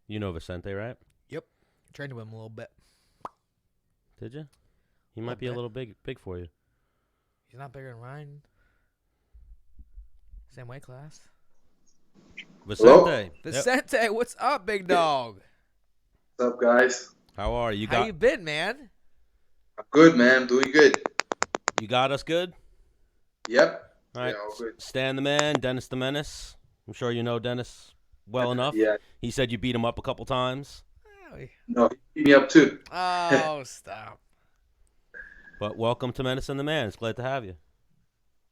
You know Vicente, right? Yep. Trained with him a little bit. Did you? He might be a little big for you. He's not bigger than Ryan. Same weight class. Vicente. Vicente, Yep. what's up, big dog? What's up, guys? How are you? How you been, man? I'm good, man. I'm doing good. You got us good? Yep. All right. Yeah, all good. Stan the Man, Dennis the Menace. I'm sure you know Dennis well enough. Yeah. He said you beat him up a couple times. No, he beat me up too. Oh, stop. But welcome to Menace and the Man. It's glad to have you.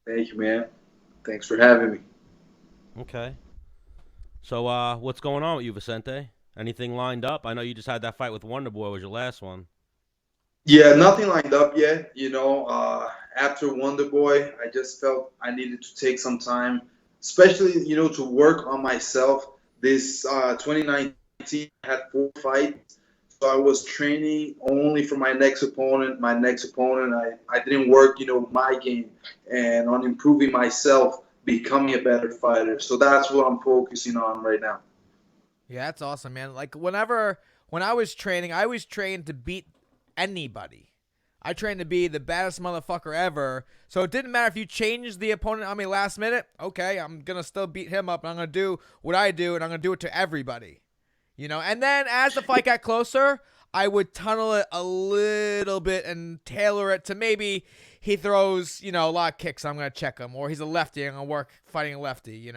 Thank you, man. Thanks for having me. Okay. So, what's going on with you, Vicente? Anything lined up? I know you just had that fight with Wonder Boy. Was your last one? Yeah, nothing lined up yet. After Wonder Boy, I just felt I needed to take some time, especially, to work on myself. This 2019, I had 4 fights. So I was training only for my next opponent. I didn't work, my game and on improving myself, becoming a better fighter. So that's what I'm focusing on right now. Yeah, that's awesome, man. Like, when I was training, I was trained to beat anybody. I trained to be the baddest motherfucker ever. So it didn't matter if you changed the opponent on me last minute. Okay, I'm going to still beat him up, and I'm going to do what I do, and I'm going to do it to everybody. And then as the fight got closer, I would tunnel it a little bit and tailor it to maybe he throws, a lot of kicks. I'm going to check him. Or he's a lefty. I'm going to work fighting a lefty,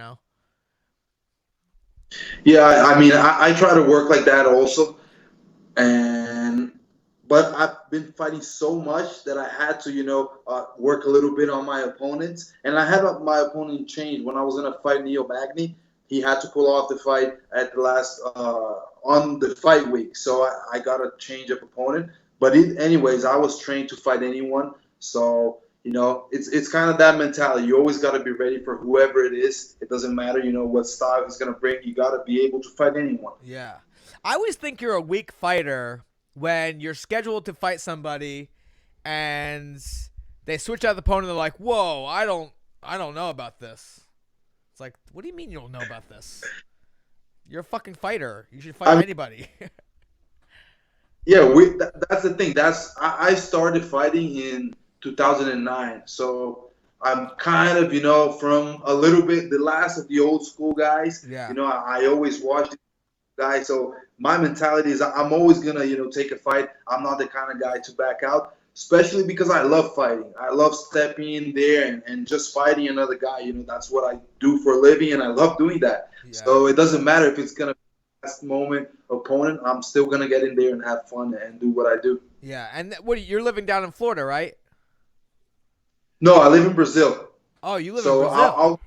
Yeah, I mean, I try to work like that also. But I've been fighting so much that I had to, work a little bit on my opponents. And I had my opponent change. When I was going to fight Neil Magny, he had to pull off the fight at the last on the fight week. So I got a change of opponent. But anyways, I was trained to fight anyone. So, it's kind of that mentality. You always got to be ready for whoever it is. It doesn't matter, what style he's going to bring. You got to be able to fight anyone. Yeah. I always think you're a weak fighter when you're scheduled to fight somebody and they switch out the opponent. They're like, whoa, I don't know about this. It's like, what do you mean you don't know about this? You're a fucking fighter. You should fight anybody. Yeah, that's the thing. I started fighting in 2009. So I'm kind of, from a little bit the last of the old school guys. Yeah. I always watched guys. So my mentality is I'm always going to, take a fight. I'm not the kind of guy to back out, especially because I love fighting. I love stepping in there and just fighting another guy. That's what I do for a living, and I love doing that. Yeah. So it doesn't matter if it's going to be the last moment opponent. I'm still going to get in there and have fun and do what I do. Yeah, and you're living down in Florida, right? No, I live in Brazil. Oh, you live in Brazil.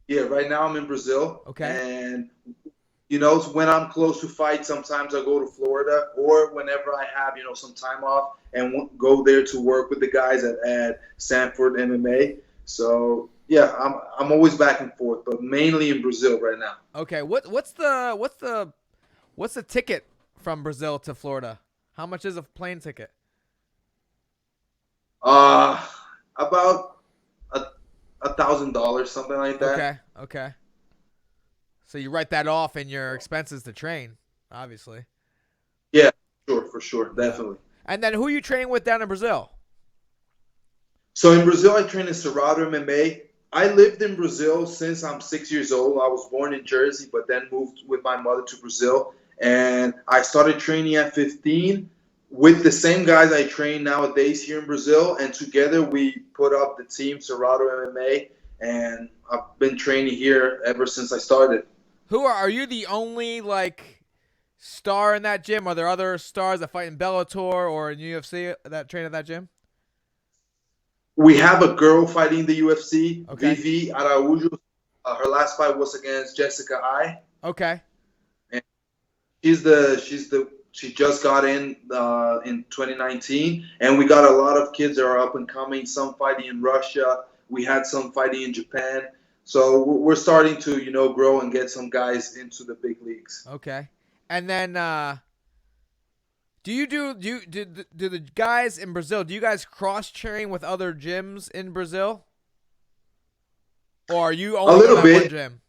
Yeah, right now I'm in Brazil. Okay. And when I'm close to fight, sometimes I go to Florida, or whenever I have, some time off and go there to work with the guys at Sanford MMA. So yeah, I'm always back and forth, but mainly in Brazil right now. Okay. What's the ticket from Brazil to Florida? How much is a plane ticket? About $1,000, something like that. Okay. So you write that off in your expenses to train, obviously. Yeah, for sure, definitely. And then who are you training with down in Brazil? So in Brazil, I train in Cerrado MMA. I lived in Brazil since I'm 6 years old. I was born in Jersey, but then moved with my mother to Brazil. And I started training at 15 with the same guys I train nowadays here in Brazil. And together we put up the team Cerrado MMA. And I've been training here ever since I started. Are you the only star in that gym? Are there other stars that fight in Bellator or in UFC that train at that gym? We have a girl fighting in the UFC, okay. Vivi Araújo. Her last fight was against Jessica Ai. Okay. And she just got in 2019, and we got a lot of kids that are up and coming. Some fighting in Russia. We had some fighting in Japan. So we're starting to, grow and get some guys into the big leagues. Okay. And then do the guys in Brazil, do you guys cross-train with other gyms in Brazil? Or are you only a little at bit. one gym?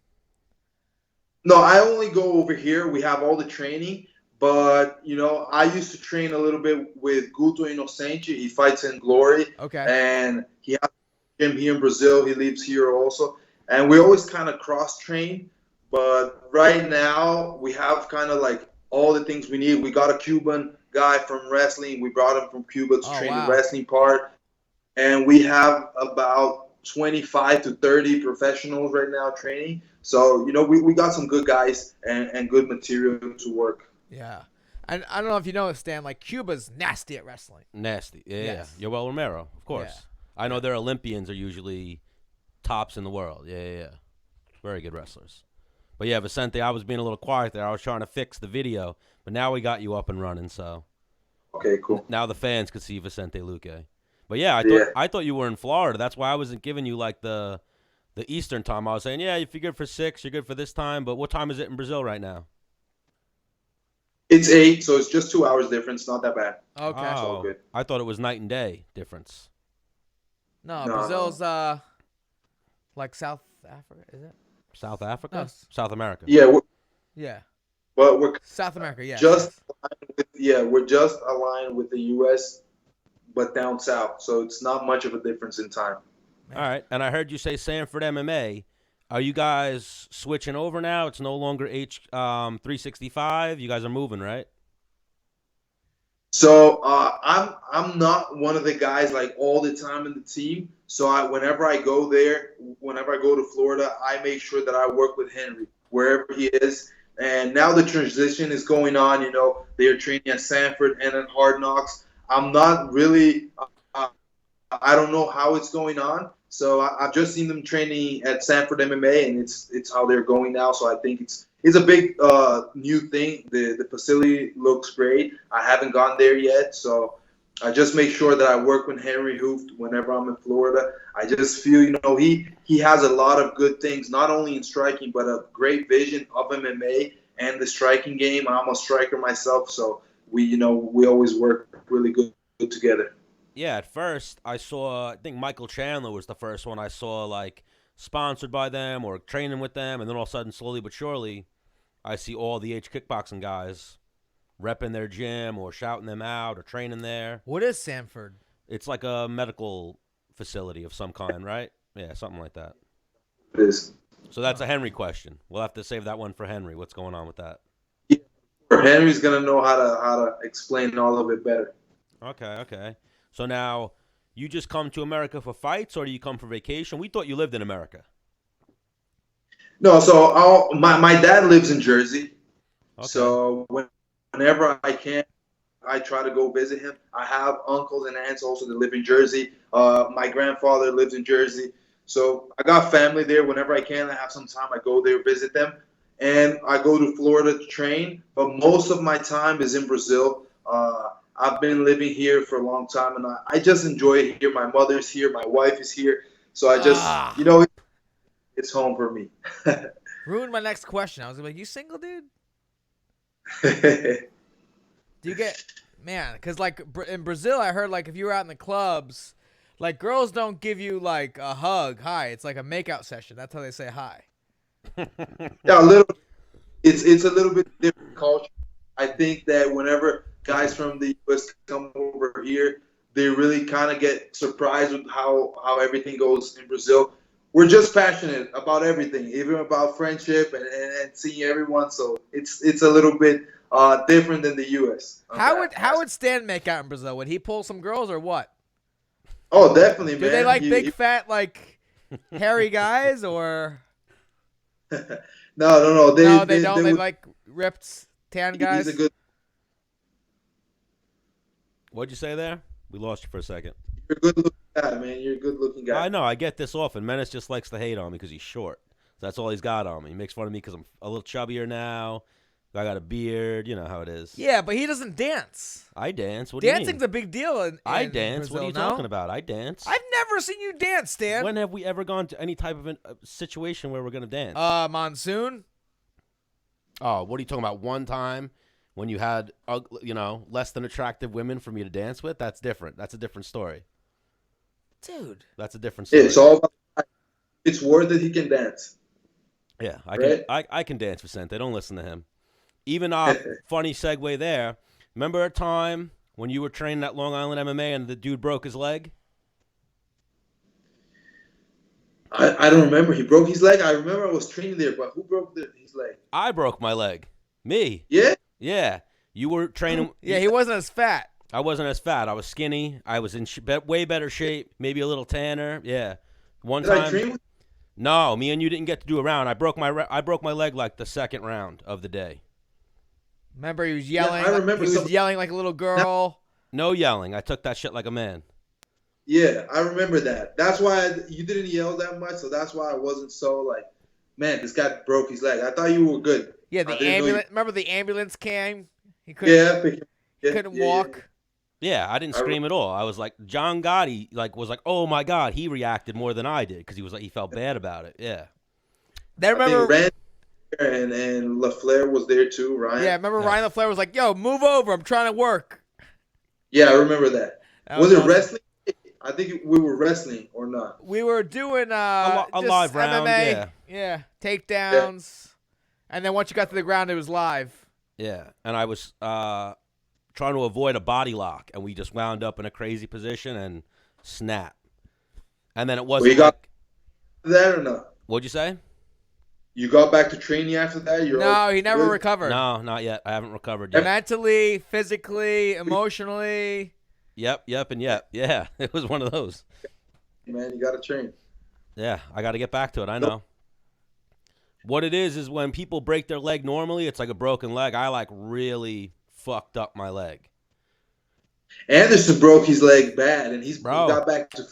No, I only go over here. We have all the training, but I used to train a little bit with Guto Inocente. He fights in Glory, Okay. and he has a gym here in Brazil. He lives here also, and we always kind of cross train. But right now, we have kind of like all the things we need. We got a Cuban guy from wrestling. We brought him from Cuba to train the wrestling part, and we have about 25 to 30 professionals right now training. So, we got some good guys and good material to work. Yeah. And I don't know if you know, Stan, like Cuba's nasty at wrestling. Nasty. Yeah. Yes. Yoel Romero, of course. Yeah. I know their Olympians are usually tops in the world. Yeah. Very good wrestlers. But yeah, Vicente, I was being a little quiet there. I was trying to fix the video, but now we got you up and running, so. Okay, cool. Now the fans can see Vicente Luque. But yeah, I thought you were in Florida. That's why I wasn't giving you like the Eastern time. I was saying, yeah, if you're good for 6, you're good for this time. But what time is it in Brazil right now? It's 8, so it's just 2 hours difference. Not that bad. Okay. It's all good. I thought it was night and day difference. No, Brazil's like South Africa, is it? South Africa? No. South America. Yeah. Yeah. But we're South America, yeah. We're just aligned with the U.S., but down south. So it's not much of a difference in time. All right. And I heard you say Sanford MMA. Are you guys switching over now? It's no longer H365. You guys are moving, right? So I'm not one of the guys like all the time in the team. So whenever I go there, whenever I go to Florida, I make sure that I work with Henry wherever he is. And now the transition is going on. They're training at Sanford and at Hard Knocks. I'm not really. I don't know how it's going on. So I've just seen them training at Sanford MMA, and it's how they're going now. So I think it's a big new thing. The facility looks great. I haven't gone there yet, so I just make sure that I work with Henry Hooft whenever I'm in Florida. I just feel, he has a lot of good things, not only in striking, but a great vision of MMA and the striking game. I'm a striker myself, so we always work really good together. Yeah, at first I think Michael Chandler was the first one I saw like sponsored by them or training with them, and then all of a sudden, slowly but surely, I see all the H kickboxing guys repping their gym or shouting them out or training there. What is Sanford? It's like a medical facility of some kind, right? Yeah, something like that. It is. So that's a Henry question. We'll have to save that one for Henry. What's going on with that? Yeah, Henry's gonna know how to explain all of it better. Okay. So now, you just come to America for fights, or do you come for vacation? We thought you lived in America. No, so my dad lives in Jersey. Okay. So whenever I can, I try to go visit him. I have uncles and aunts also that live in Jersey. My grandfather lives in Jersey. So I got family there. Whenever I can, I have some time, I go there, visit them. And I go to Florida to train. But most of my time is in Brazil. I've been living here for a long time, and I just enjoy it here. My mother's here. My wife is here. So I just, it's home for me. Ruined my next question. I was like, you single, dude? Do you get, man, because like in Brazil, I heard like if you were out in the clubs, like girls don't give you like a hug, hi. It's like a makeout session. That's how they say hi. Yeah, a little. It's a little bit different culture. I think that whenever guys from the U.S. come over here, they really kind of get surprised with how everything goes in Brazil. We're just passionate about everything, even about friendship and seeing everyone. So it's a little bit different than the U.S. How would Stan make out in Brazil? Would he pull some girls or what? Oh, definitely, man. Do they like big, fat, like hairy guys or? No. They don't. They like ripped, tan guys. He's a good. What'd you say there? We lost you for a second. You're a good-looking guy, man. You're a good-looking guy. I know. I get this often. Menace just likes to hate on me because he's short. That's all he's got on me. He makes fun of me because I'm a little chubbier now. I got a beard. You know how it is. Yeah, but he doesn't dance. I dance. What do you mean? Dancing's a big deal in I dance. Brazil, what are you talking about? I dance. I've never seen you dance, Stan. When have we ever gone to any type of a situation where we're going to dance? Monsoon? Oh, what are you talking about? One time when you had, less than attractive women for me to dance with? That's different. That's a different story. Dude. That's a different story. It's worth it. He can dance. Yeah, right? I can dance, Vicente. Don't listen to him. Even funny segue there. Remember a time when you were training at Long Island MMA and the dude broke his leg? I don't remember. He broke his leg. I remember I was training there, but who broke his leg? I broke my leg. Me. Yeah? Yeah. You were training. Yeah, he wasn't as fat. I wasn't as fat. I was skinny. I was in way better shape. Maybe a little tanner. Yeah. One Did time. I train with No, me and you didn't get to do a round. I broke my leg like the second round of the day. Remember, he was yelling. I remember he was yelling like a little girl. No yelling. I took that shit like a man. Yeah, I remember that. That's why you didn't yell that much, so that's why I wasn't so like, man, this guy broke his leg. I thought you were good. Yeah, the ambulance. Remember the ambulance came? He couldn't. He couldn't walk. Yeah, I didn't scream at all. I was like, John Gotti was like, oh my God. He reacted more than I did because he felt bad about it. Yeah. Then remember. And LaFleur was there too, Ryan. Yeah, remember Ryan LaFleur was like, yo, move over. I'm trying to work. Yeah, I remember that. Was it awesome. Wrestling? I think we were wrestling or not. We were doing a just live round, MMA. Yeah, takedowns. Yeah. And then once you got to the ground, it was live. Yeah, and I was trying to avoid a body lock, and we just wound up in a crazy position and snap. And then it wasn't. Well, you got that or not? What'd you say? You got back to training after that? No, he never recovered. No, not yet. I haven't recovered yet. Mentally, physically, emotionally. Yep. Yeah, it was one of those. Man, you got to train. Yeah, I got to get back to it. I know. What it is when people break their leg normally, it's like a broken leg. I really fucked up my leg. Anderson broke his leg bad, and he got back to.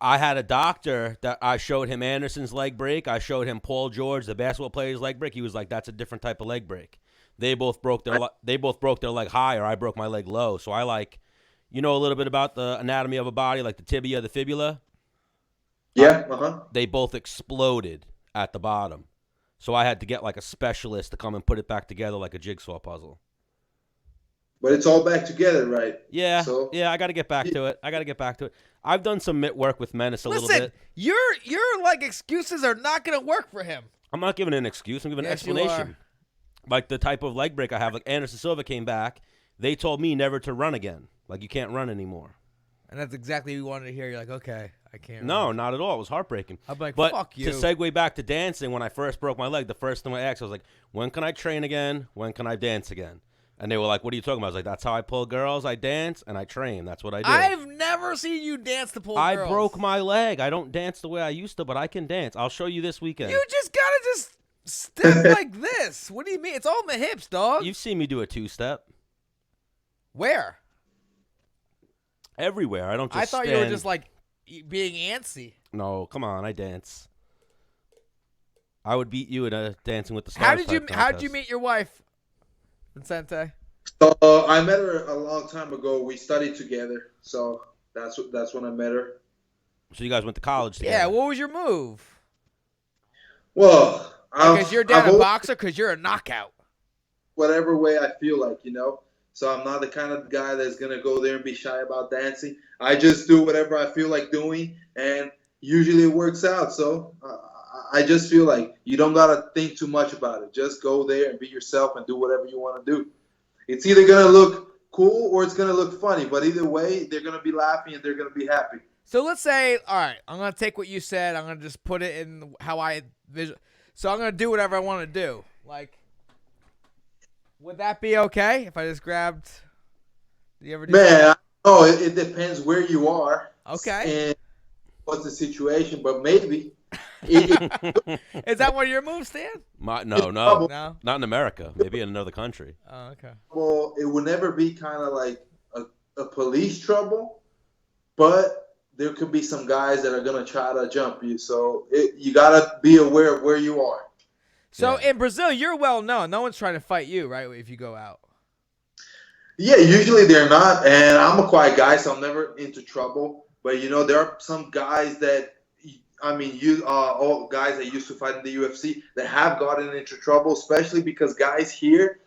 I had a doctor that I showed him Anderson's leg break. I showed him Paul George, the basketball player's leg break. He was like, "That's a different type of leg break." They both broke their leg high, or I broke my leg low. So I you know a little bit about the anatomy of a body, like the tibia, the fibula. Yeah. They both exploded at the bottom. So I had to get like a specialist to come and put it back together like a jigsaw puzzle. But it's all back together, right? Yeah. So, yeah, I got to get back to it. I've done some mitt work with Menace a little bit. Your like excuses are not going to work for him. I'm not giving an excuse. I'm giving an explanation. Like the type of leg break I have. Like Anderson Silva came back. They told me never to run again. Like you can't run anymore. And that's exactly what you wanted to hear. You're like, okay, I can't. No, not at all. It was heartbreaking. I'm like, but fuck you. To segue back to dancing, when I first broke my leg, the first thing I asked, I was like, when can I train again? When can I dance again? And they were like, what are you talking about? I was like, that's how I pull girls. I dance and I train. That's what I do. I've never seen you dance to pull girls. I broke my leg. I don't dance the way I used to, but I can dance. I'll show you this weekend. You just got to just step like this. What do you mean? It's all in the hips, dog. You've seen me do a two-step. Where? Everywhere. I don't just I thought stand. you were just like being antsy. No, come on. I dance. I would beat you in a Dancing with the Stars. How did you meet your wife, Vicente? So I met her a long time ago. We studied together, so that's when I met her. So you guys went to college together. Yeah. What was your move? Well, because you're down a boxer, because you're a knockout. Whatever way I feel like, you know. So I'm not the kind of guy that's gonna go there and be shy about dancing. I just do whatever I feel like doing, and usually it works out. So I just feel like you don't gotta think too much about it. Just go there and be yourself and do whatever you want to do. It's either gonna look cool or it's gonna look funny, but either way, they're gonna be laughing and they're gonna be happy. So let's say, all right, I'm gonna take what you said. I'm gonna just put it in how I visual. So I'm gonna do whatever I want to do. Like, would that be okay if I just grabbed? Do you ever do that? Oh, it depends where you are. Okay. And what's the situation, but maybe. Is that one of your moves, Stan? No, not in America. Maybe in another country. Oh, okay. Well, it would never be kind of like a police trouble, but there could be some guys that are gonna try to jump you. So you gotta be aware of where you are. So in Brazil, you're well known. No one's trying to fight you, right? If you go out. Yeah, usually they're not, and I'm a quiet guy, so I'm never into trouble. But you know, there are some guys that. I mean, all guys that used to fight in the UFC that have gotten into trouble, especially because guys here,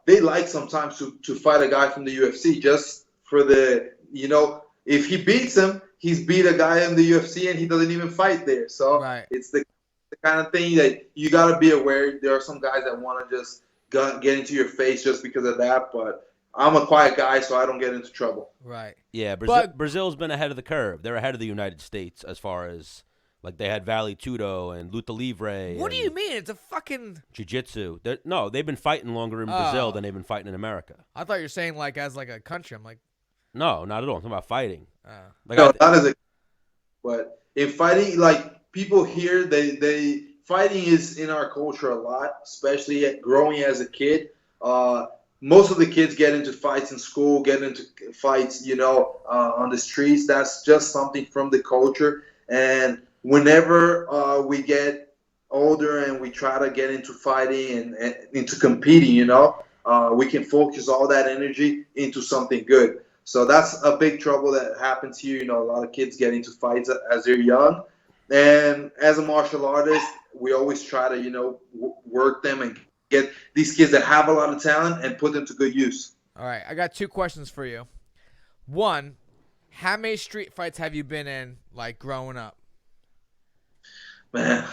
they like sometimes to fight a guy from the UFC just for the, you know, if he beats him, he's beat a guy in the UFC and he doesn't even fight there. So right. it's the the kind of thing that you got to be aware. There are some guys that want to just get into your face just because of that, but I'm a quiet guy, so I don't get into trouble. Right. Yeah, But- Brazil's been ahead of the curve. They're ahead of the United States as far as like they had Vale Tudo and Luta Livre. What do and you mean? It's a fucking. Jiu-Jitsu. No, they've been fighting longer in Brazil Oh. than they've been fighting in America. I thought you were saying like as like a country. I'm like, No, not at all. I'm talking about fighting. Like No, not as a. But in fighting, like people here, they fighting is in our culture a lot, especially growing as a kid. Most of the kids get into fights in school, get into fights, on the streets. That's just something from the culture. And whenever we get older and we try to get into fighting and into competing, we can focus all that energy into something good. So that's a big trouble that happens here. A lot of kids get into fights as they're young. And as a martial artist, we always try to, work them and get these kids that have a lot of talent and put them to good use. all right, I got 2 questions for you. One, how many street fights have you been in, like growing up? Man,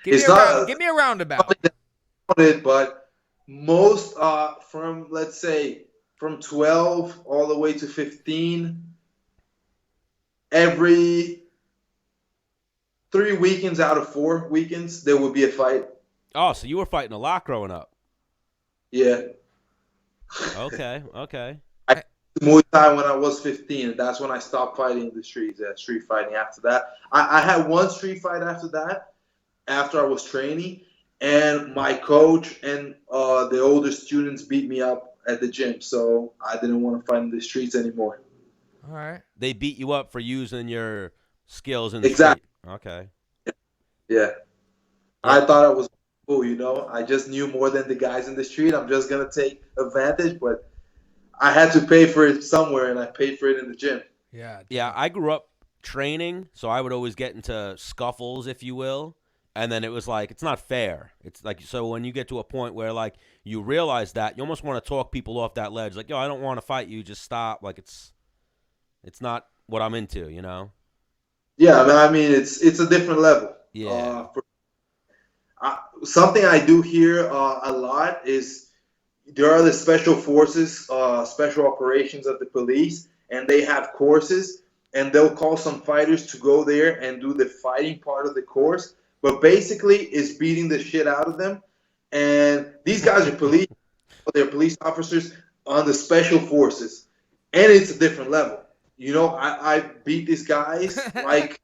Give me a roundabout. but most from, let's say, from 12 all the way to 15, every 3 weekends out of 4 weekends, there would be a fight. Oh, so you were fighting a lot growing up. Yeah. Okay. Muay Thai when I was 15, and that's when I stopped fighting in the streets, street fighting after that. I had one street fight after that, after I was training, and my coach and the older students beat me up at the gym, so I didn't want to fight in the streets anymore. All right. They beat you up for using your skills in the Exactly. street. Okay. Yeah. I thought I was cool, I just knew more than the guys in the street. I'm just going to take advantage, but I had to pay for it somewhere, and I paid for it in the gym. Yeah. Yeah, I grew up training, so I would always get into scuffles, if you will. And then it was like, it's not fair. It's like, so when you get to a point where like you realize that, you almost want to talk people off that ledge. Like, yo, I don't want to fight you. Just stop. Like, it's not what I'm into, Yeah, I mean, it's a different level. Yeah. Something I do here a lot is there are the special forces, special operations of the police, and they have courses, and they'll call some fighters to go there and do the fighting part of the course. But basically, it's beating the shit out of them. And these guys are police. They're police officers on the special forces. And it's a different level. I beat these guys like,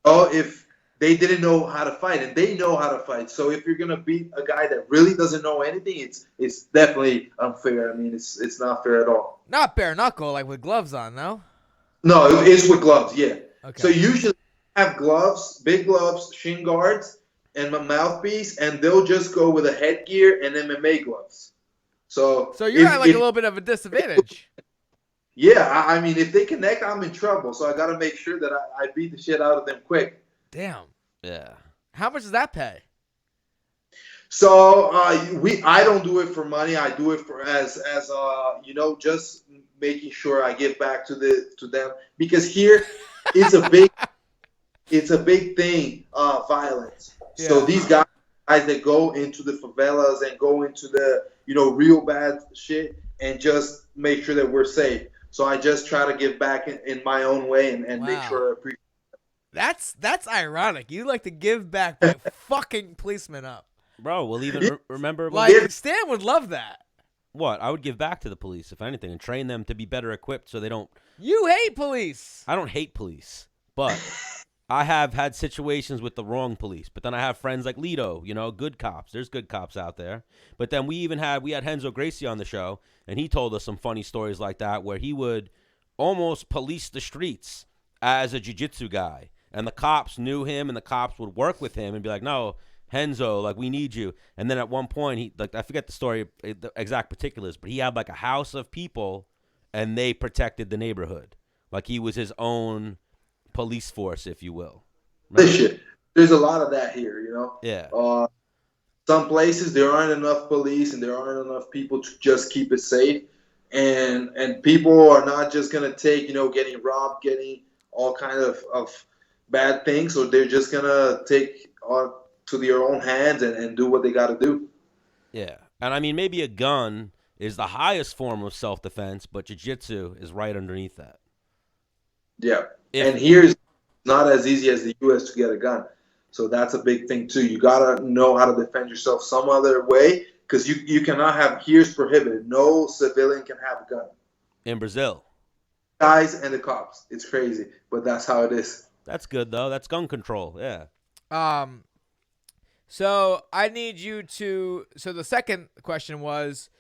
if they didn't know how to fight, and they know how to fight. So if you're going to beat a guy that really doesn't know anything, it's definitely unfair. I mean, it's not fair at all. Not bare knuckle, like with gloves on, no? No, it's with gloves, yeah. Okay. So usually have gloves, big gloves, shin guards, and a mouthpiece, and they'll just go with a headgear and MMA gloves. So you're at like a little bit of a disadvantage. Yeah, I mean, if they connect, I'm in trouble. So I got to make sure that I beat the shit out of them quick. Damn. Yeah. How much does that pay? So I don't do it for money. I do it for as just making sure I give back to them, because here it's a big thing, violence. Yeah. So these guys that go into the favelas and go into the real bad shit and just make sure that we're safe. So I just try to give back in my own way and make sure I appreciate. That's ironic. You like to give back by fucking policemen up. Bro, we'll even remember Like Stan would love that. what? I would give back to the police, if anything, and train them to be better equipped so they don't. You hate police. I don't hate police, but I have had situations with the wrong police. But then I have friends like Lito, good cops. There's good cops out there. But then we had Renzo Gracie on the show, and he told us some funny stories like that where he would almost police the streets as a jiu-jitsu guy. And the cops knew him, and the cops would work with him and be like, no, Renzo, like, we need you. And then at one point, I forget the story, the exact particulars, but he had like a house of people, and they protected the neighborhood. Like he was his own police force, if you will. Right? There's a lot of that here, Yeah. Some places there aren't enough police and there aren't enough people to just keep it safe, and people are not just gonna take getting robbed, getting all kind of bad things, or they're just gonna take to their own hands and do what they got to do. Yeah. And I mean, maybe a gun is the highest form of self-defense, but jiu-jitsu is right underneath that. Yeah. If And here's not as easy as the U.S. to get a gun. So that's a big thing, too. You got to know how to defend yourself some other way, because you cannot have, here's prohibited. No civilian can have a gun. in Brazil. Guys and the cops. It's crazy, but that's how it is. That's good, though. That's gun control. Yeah. So I need you to. So the second question was,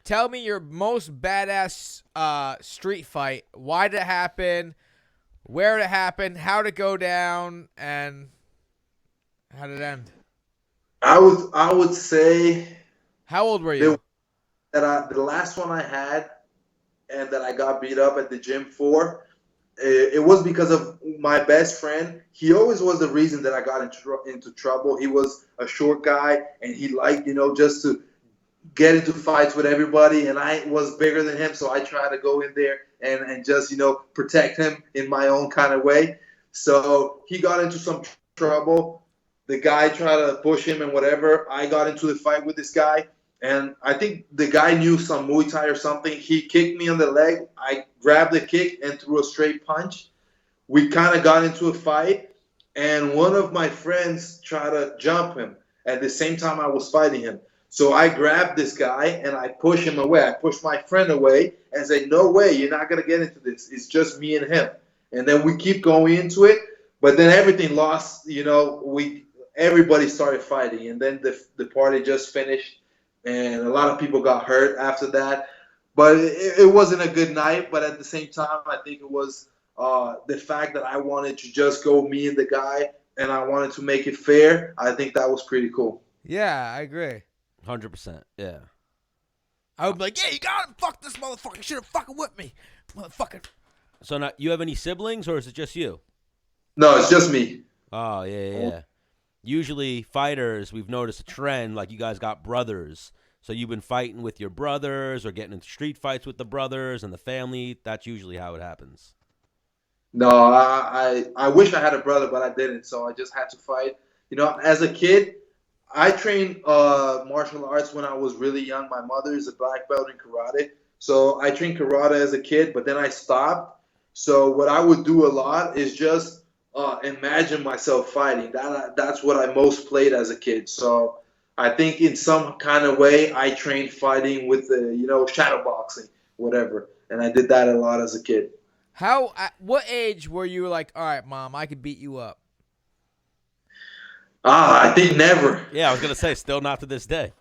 tell me your most badass street fight. Why did it happen? Where did it happen? How did it go down? And how did it end? I would say. How old were you? The last one I had, and that I got beat up at the gym for. It was because of my best friend. He always was the reason that I got into trouble. He was a short guy, and he liked, just to get into fights with everybody. And I was bigger than him, so I tried to go in there and just, protect him in my own kind of way. So he got into some trouble. The guy tried to push him and whatever. I got into the fight with this guy. And I think the guy knew some Muay Thai or something. He kicked me on the leg. I grabbed the kick and threw a straight punch. We kind of got into a fight. And one of my friends tried to jump him at the same time I was fighting him. So I grabbed this guy and I pushed him away. I pushed my friend away and said, no way, you're not going to get into this. It's just me and him. And then we keep going into it. But then everything lost. Everybody started fighting. And then the party just finished. And a lot of people got hurt after that. But it wasn't a good night. But at the same time, I think it was the fact that I wanted to just go me and the guy, and I wanted to make it fair. I think that was pretty cool. Yeah, I agree. 100%. Yeah. I would be like, yeah, you got him. Fuck this motherfucker. You should have fucking whipped me. Motherfucker. So now, you have any siblings, or is it just you? No, it's just me. Oh, yeah. Usually fighters, we've noticed a trend, like you guys got brothers. So you've been fighting with your brothers or getting into street fights with the brothers and the family. That's usually how it happens. No, I wish I had a brother, but I didn't. So I just had to fight. As a kid, I trained martial arts when I was really young. My mother is a black belt in karate. So I trained karate as a kid, but then I stopped. So what I would do a lot is just imagine myself fighting. That's what I most played as a kid. So I think in some kind of way I trained fighting with the shadow boxing, whatever, and I did that a lot as a kid. What age were you like, all right, Mom, I could beat you up? I think never. Yeah, I was gonna say still not to this day.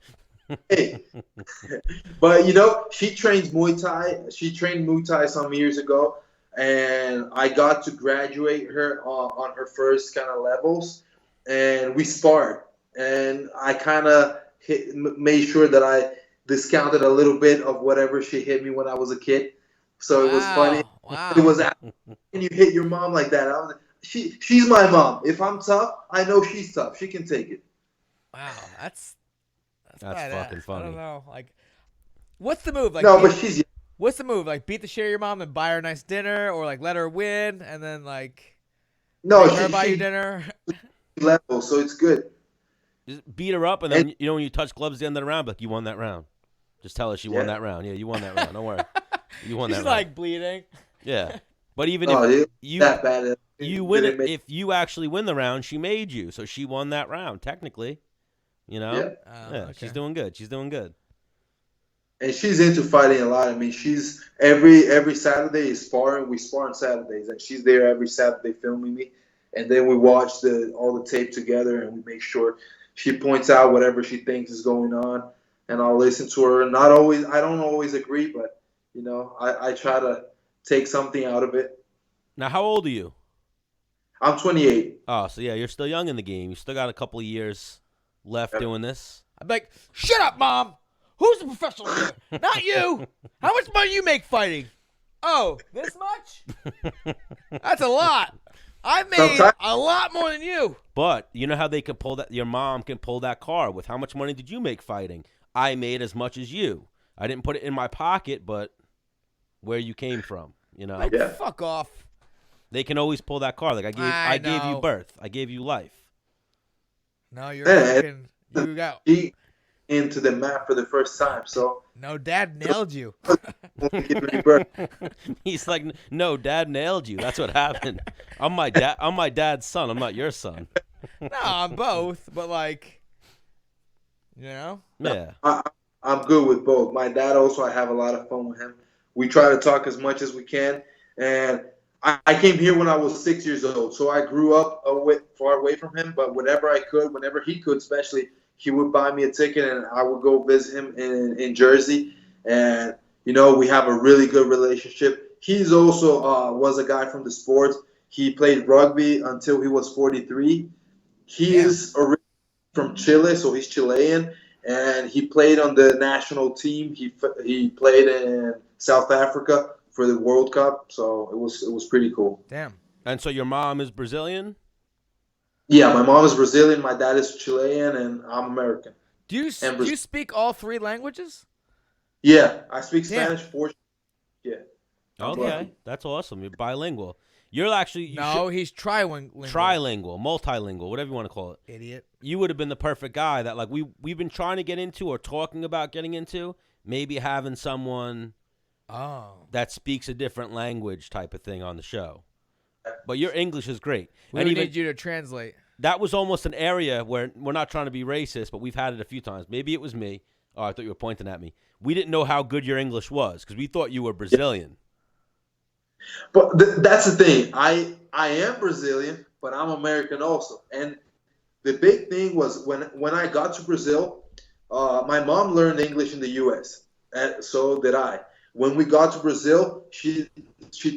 Hey. But she trains Muay Thai. She trained Muay Thai some years ago. And I got to graduate her on her first kind of levels, and we sparred. And I kind of made sure that I discounted a little bit of whatever she hit me when I was a kid. So it was funny. Wow. It was, can you hit your mom like that? I was like, she's my mom. If I'm tough, I know she's tough. She can take it. Wow, that's fucking funny. I don't know. Like, what's the move? Like, No, but she's. What's the move? Like, beat the shit out of your mom and buy her a nice dinner, or like let her win and then like No, her buy you dinner. Level, so it's good. Just beat her up, and then when you touch gloves at the end of the round, like you won that round. Just tell her she won that round. Yeah, you won that round. Don't worry, you won that round. She's like bleeding. Yeah, but even if you that bad, you win it, if you actually win the round, she made you, so she won that round technically. Yeah. Okay. She's doing good. She's doing good. And she's into fighting a lot. I mean, she's every Saturday is sparring. We spar on Saturdays, and she's there every Saturday filming me. And then we watch all the tape together, and we make sure she points out whatever she thinks is going on, and I'll listen to her. I don't always agree, but I try to take something out of it. Now, how old are you? I'm 28. Oh, so yeah, you're still young in the game. You still got a couple of years left doing this. I'm like, shut up, Mom. Who's the professional here? Not you. How much money you make fighting? Oh, this much? That's a lot. I made a lot more than you. But you know how they can pull that? Your mom can pull that card with how much money did you make fighting? I made as much as you. I didn't put it in my pocket, but where you came from, Like, fuck off. They can always pull that card. Like I gave you know. birth. I gave you life. No, you're Yeah, fucking. You got. He into the map for the first time, so No, Dad nailed you. only giving me birth. He's like, no, Dad nailed you. That's what happened. I'm my dad's son. I'm not your son. No, I'm both, but like, you know. Yeah. I'm good with both. My dad also, I have a lot of fun with him. We try to talk as much as we can, and I came here when I was 6 years old, so I grew up far away from him. But whenever I could, whenever he could, especially, he would buy me a ticket, and I would go visit him in Jersey. And we have a really good relationship. He's also was a guy from the sports. He played rugby until he was 43. He is originally from Chile, so he's Chilean, and he played on the national team. He played in South Africa for the World Cup, so it was pretty cool. Damn. And so your mom is Brazilian? Yeah, my mom is Brazilian, my dad is Chilean, and I'm American. Do you speak all 3 languages? Yeah, I speak Spanish, Portuguese. Yeah. Okay, that's awesome. You're bilingual. You're actually He's trilingual. Trilingual, multilingual, whatever you want to call it. Idiot. You would have been the perfect guy that like we've been trying to get into or talking about getting into. Maybe having someone that speaks a different language type of thing on the show. But your English is great. We need you to translate. That was almost an area where we're not trying to be racist, but we've had it a few times. Maybe it was me. Oh, I thought you were pointing at me. We didn't know how good your English was because we thought you were Brazilian. But that's the thing. I am Brazilian, but I'm American also. And the big thing was when I got to Brazil, my mom learned English in the U.S., and so did I. When we got to Brazil, she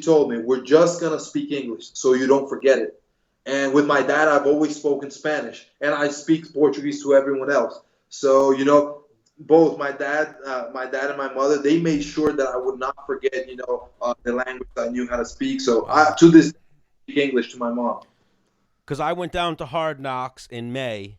told me, we're just going to speak English so you don't forget it. And with my dad, I've always spoken Spanish, and I speak Portuguese to everyone else. So, both my dad and my mother, they made sure that I would not forget, the language I knew how to speak. So to this day, I speak English to my mom. Because I went down to Hard Knocks in May,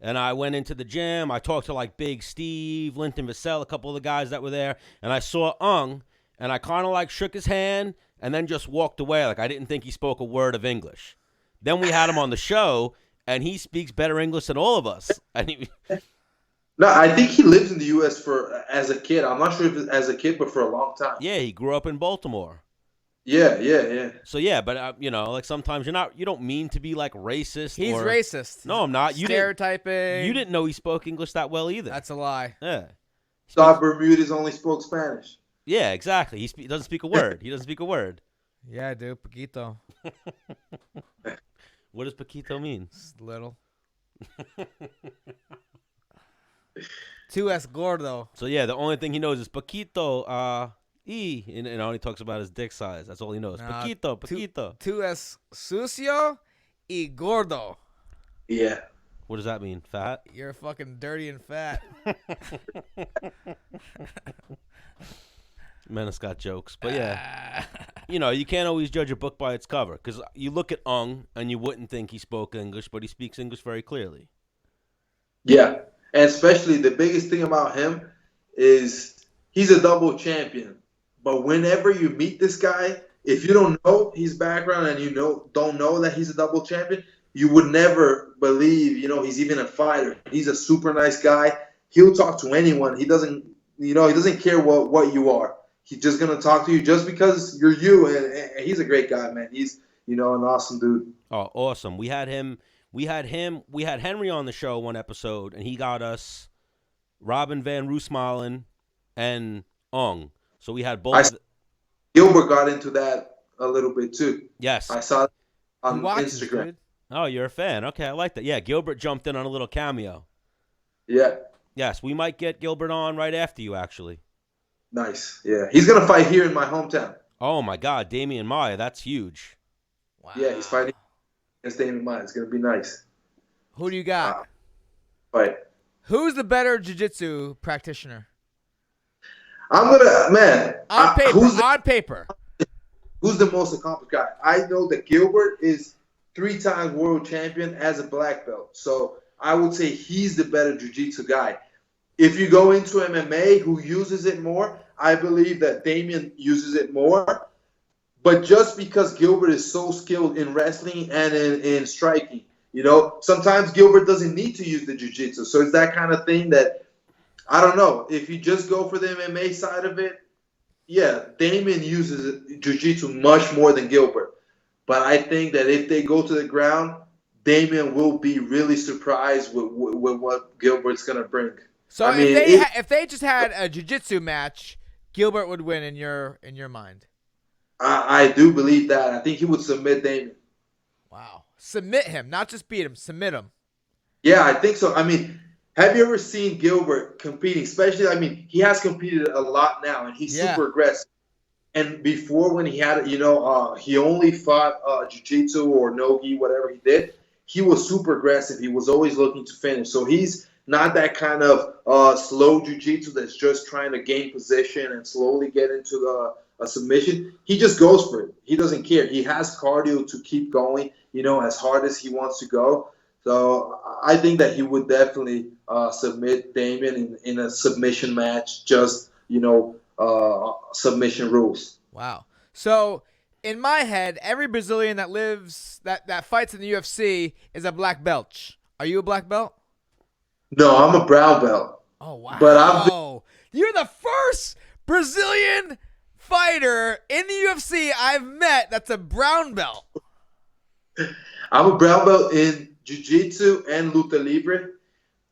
and I went into the gym. I talked to like Big Steve, Linton Vassell, a couple of the guys that were there, and I saw Aung, and I kind of like shook his hand and then just walked away. Like I didn't think he spoke a word of English. Then we had him on the show, and he speaks better English than all of us. And No, I think he lived in the U.S. as a kid. I'm not sure if it's as a kid, but for a long time. Yeah, he grew up in Baltimore. Yeah. So yeah, but like sometimes you don't mean to be like racist. He's racist. No, I'm not. Stereotyping. You didn't know he spoke English that well either. That's a lie. Yeah. South Bermudas only spoke Spanish. Yeah, exactly. He doesn't speak a word. He doesn't speak a word. Yeah, dude, poquito. What does poquito mean? Just little. Tu es gordo. So yeah, the only thing he knows is poquito, and he talks about his dick size. That's all he knows. Poquito. Tu es sucio y gordo. Yeah. What does that mean? Fat? You're fucking dirty and fat. Menace got jokes, but yeah, you can't always judge a book by its cover because you look at Aung and you wouldn't think he spoke English, but he speaks English very clearly. Yeah, and especially the biggest thing about him is he's a double champion. But whenever you meet this guy, if you don't know his background and don't know that he's a double champion, you would never believe, he's even a fighter. He's a super nice guy. He'll talk to anyone. He doesn't care what you are. He's just gonna talk to you just because you're you, and he's a great guy, man. He's an awesome dude. Oh, awesome! We had Henry on the show one episode, and he got us Robin Van Roosmalen and Aung. So we had both. Gilbert got into that a little bit too. Yes, I saw it on Instagram. Dude. Oh, you're a fan. Okay, I like that. Yeah, Gilbert jumped in on a little cameo. Yeah. Yes, we might get Gilbert on right after you, actually. Nice. Yeah, he's gonna fight here in my hometown. Oh my God, Demian Maia, that's huge. Wow. Yeah, he's fighting against Demian Maia. It's gonna be nice. Who do you got? Fight. Who's the better jiu-jitsu practitioner? I'm gonna On paper. Who's the most accomplished guy? I know that Gilbert is 3-time world champion as a black belt. So I would say he's the better jiu-jitsu guy. If you go into MMA, who uses it more, I believe that Demian uses it more. But just because Gilbert is so skilled in wrestling and in striking, sometimes Gilbert doesn't need to use the jiu-jitsu. So it's that kind of thing that, I don't know. If you just go for the MMA side of it, yeah, Damian uses jiu-jitsu much more than Gilbert. But I think that if they go to the ground, Damian will be really surprised with what Gilbert's going to bring. So I mean, if they just had a jiu-jitsu match, Gilbert would win in your mind. I do believe that. I think he would submit Damian. Wow. Submit him, not just beat him, submit him. Yeah, I think so. I mean, have you ever seen Gilbert competing? Especially, he has competed a lot now, and he's super aggressive. And before, when he had, he only fought jiu-jitsu or no-gi, whatever he did, he was super aggressive. He was always looking to finish. So he's not that kind of slow jiu-jitsu that's just trying to gain position and slowly get into a submission. He just goes for it. He doesn't care. He has cardio to keep going, as hard as he wants to go. So I think that he would definitely submit Damian in a submission match, just, submission rules. Wow. So in my head, every Brazilian that fights in the UFC is a black belt. Are you a black belt? No, I'm a brown belt. Oh, wow. But you're the first Brazilian fighter in the UFC I've met that's a brown belt. I'm a brown belt in jiu-jitsu and luta libre.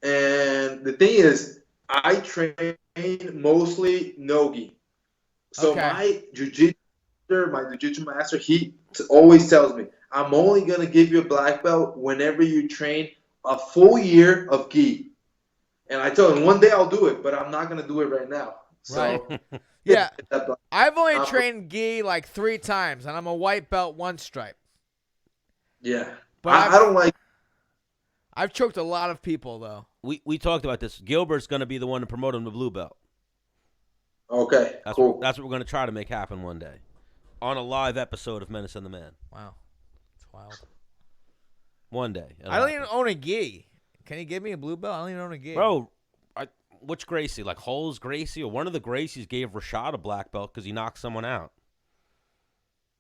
And the thing is, I train mostly no-gi. So my jiu-jitsu master, he always tells me, I'm only going to give you a black belt whenever you train a full year of gi. And I told him one day I'll do it, but I'm not going to do it right now. So, right. Yeah. I've only trained gi like 3 times, and I'm a white belt 1 stripe. Yeah. But I don't like. I've choked a lot of people, though. We talked about this. Gilbert's going to be the one to promote him to blue belt. Okay, cool. That's what we're going to try to make happen one day on a live episode of Menace and the Man. Wow. That's wild. One day. I don't even own a gi. Can you give me a blue belt? I don't even own a gi. Bro, which Gracie? Like Hole's Gracie? Or one of the Gracies gave Rashad a black belt because he knocked someone out.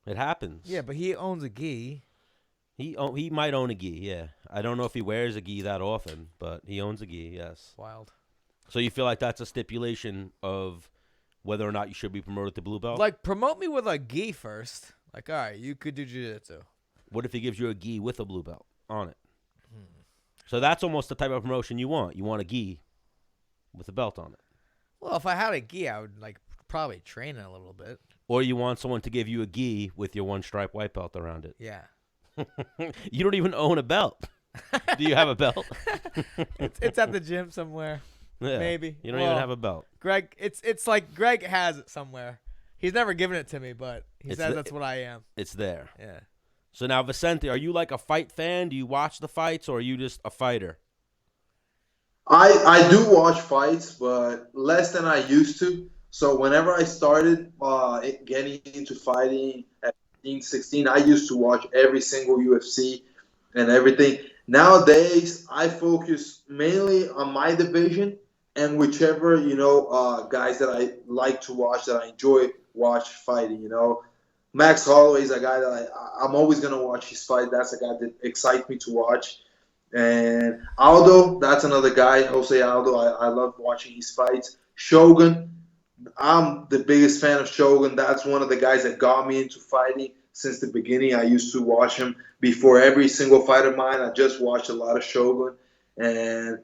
It happens. Yeah, but he owns a gi. He might own a gi, yeah. I don't know if he wears a gi that often, but he owns a gi, yes. Wild. So you feel like that's a stipulation of whether or not you should be promoted to blue belt? Like, promote me with a gi first. Like, all right, you could do jiu-jitsu. What if he gives you a gi with a blue belt on it? So that's almost the type of promotion you want. You want a gi with a belt on it. Well, if I had a gi, I would probably train it a little bit. Or you want someone to give you a gi with your 1-stripe white belt around it. Yeah. You don't even own a belt. Do you have a belt? It's at the gym somewhere. Yeah, maybe. You don't even have a belt. Greg, it's like Greg has it somewhere. He's never given it to me, but he says that's what I am. It's there. Yeah. So now, Vicente, are you like a fight fan? Do you watch the fights, or are you just a fighter? I do watch fights, but less than I used to. So whenever I started getting into fighting at 15, 16, I used to watch every single UFC and everything. Nowadays, I focus mainly on my division and whichever, guys that I like to watch, that I enjoy watch fighting, Max Holloway is a guy that I'm always going to watch his fight. That's a guy that excites me to watch. And Aldo, that's another guy, Jose Aldo. I love watching his fights. Shogun, I'm the biggest fan of Shogun. That's one of the guys that got me into fighting since the beginning. I used to watch him before every single fight of mine. I just watched a lot of Shogun. And,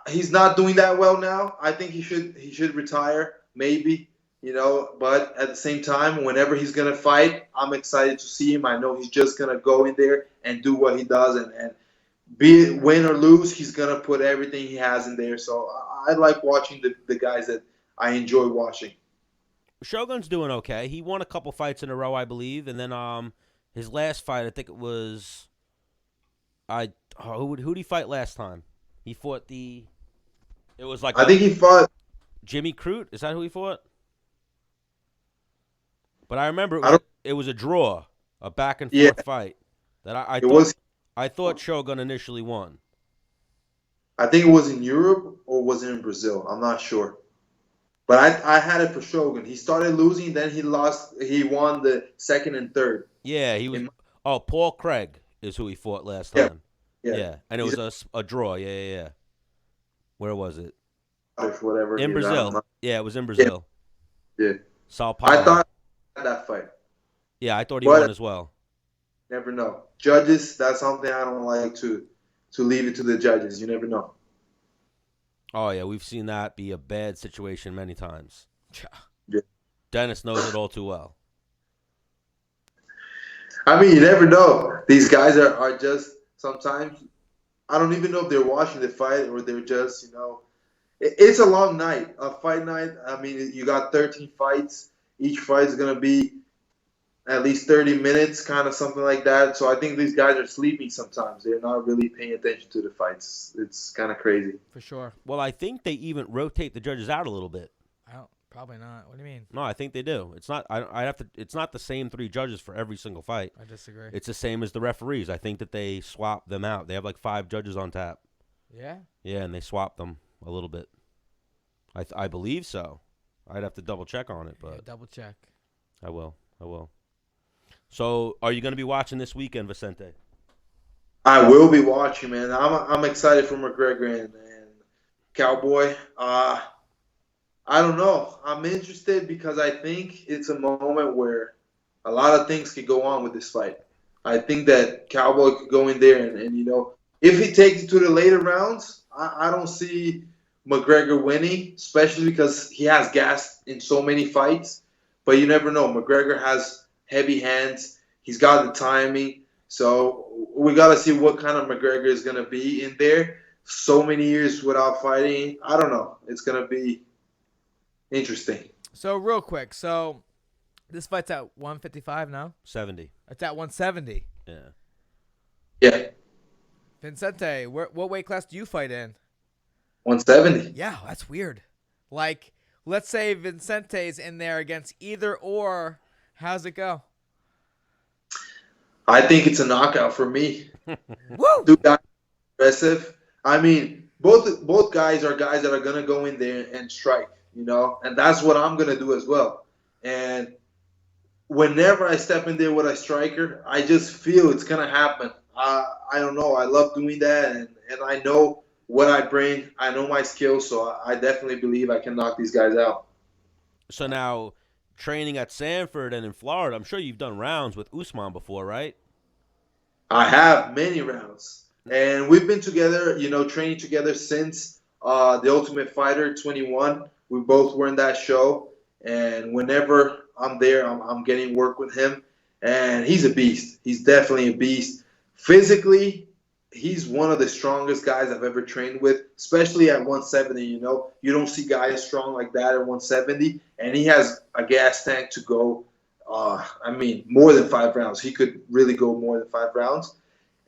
he's not doing that well now. I think he should retire, maybe. But at the same time, whenever he's going to fight, I'm excited to see him. I know he's just going to go in there and do what he does. And be it win or lose, he's going to put everything he has in there. So I like watching the guys that I enjoy watching. Shogun's doing okay. He won a couple fights in a row, I believe. And then his last fight, I think it was who'd he fight last time? He fought it was like I think he fought Jimmy Crute. Is that who he fought? But I remember it was a draw, a back and forth fight that I thought Shogun initially won. I think it was in Europe or was it in Brazil? I'm not sure. But I had it for Shogun. He started losing, then he lost. He won the second and third. Yeah, he was. Oh, Paul Craig is who he fought last Yeah, time. yeah. Yeah, and it was a draw. Yeah. Where was it? Whatever. In Brazil. Yeah, it was in Yeah. Brazil. Yeah. Sao Paulo. I thought I had that fight. Yeah, I thought he But won as well. never know. Judges, that's something I don't like to leave it to the judges. You never know. Oh yeah, we've seen that be a bad situation many times. Yeah. Dennis knows it all too well. I mean, you never know. These guys are just sometimes. I don't even know if they're watching the fight or they're just, it's a long night, a fight night. I mean, you got 13 fights. Each fight is going to be at least 30 minutes, kind of something like that. So I think these guys are sleeping sometimes. They're not really paying attention to the fights. It's kind of crazy. For sure. Well, I think they even rotate the judges out a little bit. Probably not. What do you mean? No, I think they do. It's not. I have to. It's not the same 3 judges for every single fight. I disagree. It's the same as the referees. I think that they swap them out. They have like 5 judges on tap. Yeah? Yeah, and they swap them a little bit. I believe so. I'd have to double check on it, but Yeah, double check. I will. So, are you going to be watching this weekend, Vicente? I will be watching, man. I'm excited for McGregor and Cowboy. I don't know. I'm interested because I think it's a moment where a lot of things could go on with this fight. I think that Cowboy could go in there and if he takes it to the later rounds, I don't see McGregor winning, especially because he has gas in so many fights. But you never know. McGregor has heavy hands. He's got the timing. So we got to see what kind of McGregor is going to be in there. So many years without fighting. I don't know. It's going to be interesting. So real quick, this fight's at 155 now? 70. It's at 170. Yeah. Yeah. Vicente, what weight class do you fight in? 170. Yeah, that's weird. Like, let's say Vicente's in there against either or. How's it go? I think it's a knockout for me. Woo! Dude, that's aggressive. I mean, both guys are guys that are going to go in there and strike, and that's what I'm going to do as well. And whenever I step in there with a striker, I just feel it's going to happen. I don't know. I love doing that, and I know what I bring. I know my skills, so I definitely believe I can knock these guys out. So now, training at Sanford and in Florida, I'm sure you've done rounds with Usman before, right? I have many rounds. And we've been together, training together since The Ultimate Fighter 21. We both were in that show. And whenever I'm there, I'm getting work with him. And he's a beast. He's definitely a beast. Physically, he's one of the strongest guys I've ever trained with, especially at 170. You don't see guys strong like that at 170. And he has a gas tank to go, more than 5 rounds. He could really go more than 5 rounds.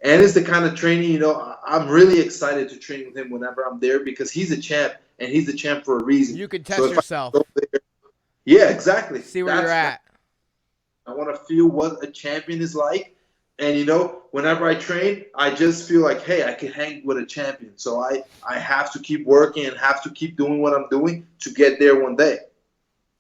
And it's the kind of training, I'm really excited to train with him whenever I'm there because he's a champ, and he's a champ for a reason. You can test yourself. Yeah, exactly. See where you're at. I want to feel what a champion is like. And, whenever I train, I just feel like, hey, I can hang with a champion. So I have to keep working and have to keep doing what I'm doing to get there one day.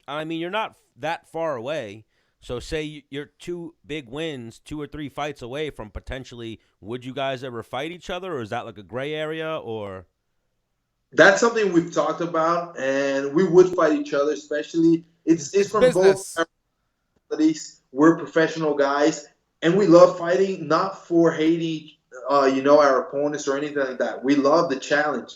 I mean, you're not that far away. So say you're 2 big wins, 2 or 3 fights away from potentially, would you guys ever fight each other, or is that like a gray area, or? That's something we've talked about, and we would fight each other, especially it's from business. Both abilities. We're professional guys, and we love fighting, not for hating, our opponents or anything like that. We love the challenge.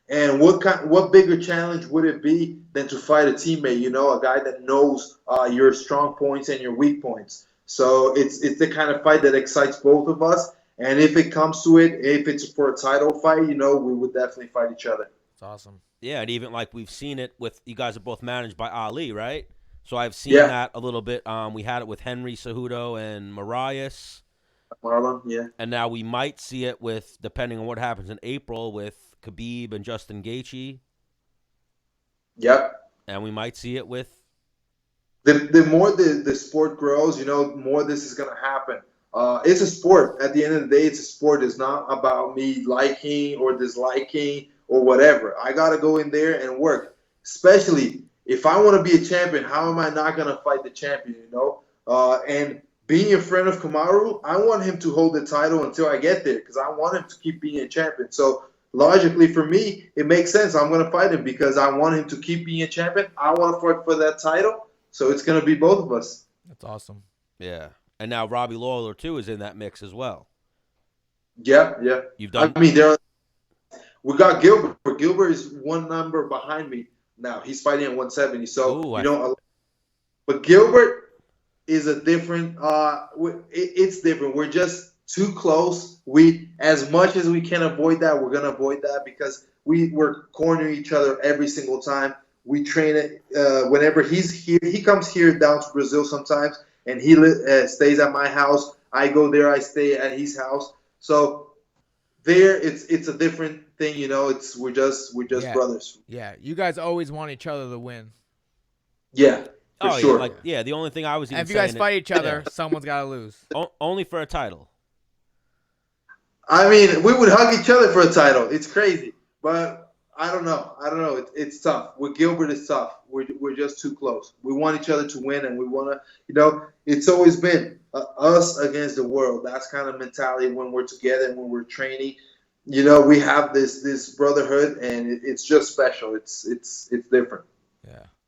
And what bigger challenge would it be than to fight a teammate, a guy that knows your strong points and your weak points. So it's the kind of fight that excites both of us. And if it comes to it, if it's for a title fight, we would definitely fight each other. It's awesome. Yeah, and even like we've seen it with, you guys are both managed by Ali, right? So I've seen that a little bit. We had it with Henry Cejudo and Marias. Marlon, yeah. And now we might see it with, depending on what happens in April, with Khabib and Justin Gaethje. Yep. And we might see it with... The more the sport grows, more this is going to happen. It's a sport. At the end of the day, it's a sport. It's not about me liking or disliking or whatever. I got to go in there and work, especially if I want to be a champion, how am I not going to fight the champion, you know? And being a friend of Kamaru, I want him to hold the title until I get there because I want him to keep being a champion. So logically for me, it makes sense. I'm going to fight him because I want him to keep being a champion. I want to fight for that title. So it's going to be both of us. That's awesome. Yeah. And now Robbie Lawler, too, is in that mix as well. Yeah. You've done. I mean, we got Gilbert. Gilbert is one number behind me now. He's fighting at 170. So, but Gilbert is a different, it's different. We're just too close. As much as we can avoid that, we're going to avoid that because we're cornering each other every single time. We train it whenever he's here. He comes here down to Brazil sometimes, and he stays at my house. I go there. I stay at his house. So there, it's a different thing, you know. We're just brothers. Yeah, you guys always want each other to win. Yeah, for sure. The only thing I was even and if you guys fight each other, someone's got to lose. Only for a title. I mean, we would hug each other for a title. It's crazy, but I don't know. It's tough. With Gilbert, it's tough. We're just too close. We want each other to win, and we want to, you know, it's always been us against the world. That's kind of mentality when we're together and when we're training. You know, we have this brotherhood, and it's just special. It's different.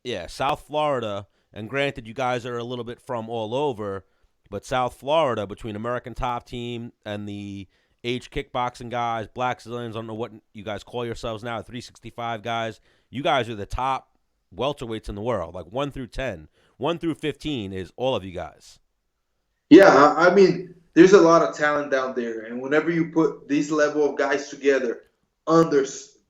Yeah, South Florida, and granted, you guys are a little bit from all over, but South Florida, between American Top Team and the age kickboxing guys, Black Zillions, I don't know what you guys call yourselves now, 365 guys, you guys are the top welterweights in the world, like 1 through 10. 1 through 15 is all of you guys. Yeah, I mean, there's a lot of talent down there, and whenever you put these level of guys together under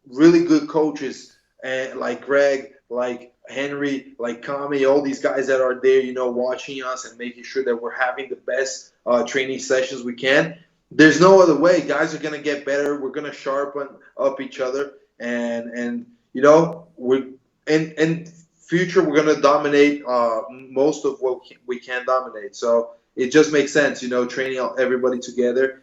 really good coaches, and like Greg, like Henry, like Kami, all these guys that are there, you know, watching us and making sure that we're having the best training sessions we can. There's no other way. Guys are gonna get better. We're gonna sharpen up each other, and you know, in future we're gonna dominate most of what we can dominate. So it just makes sense, you know, training everybody together.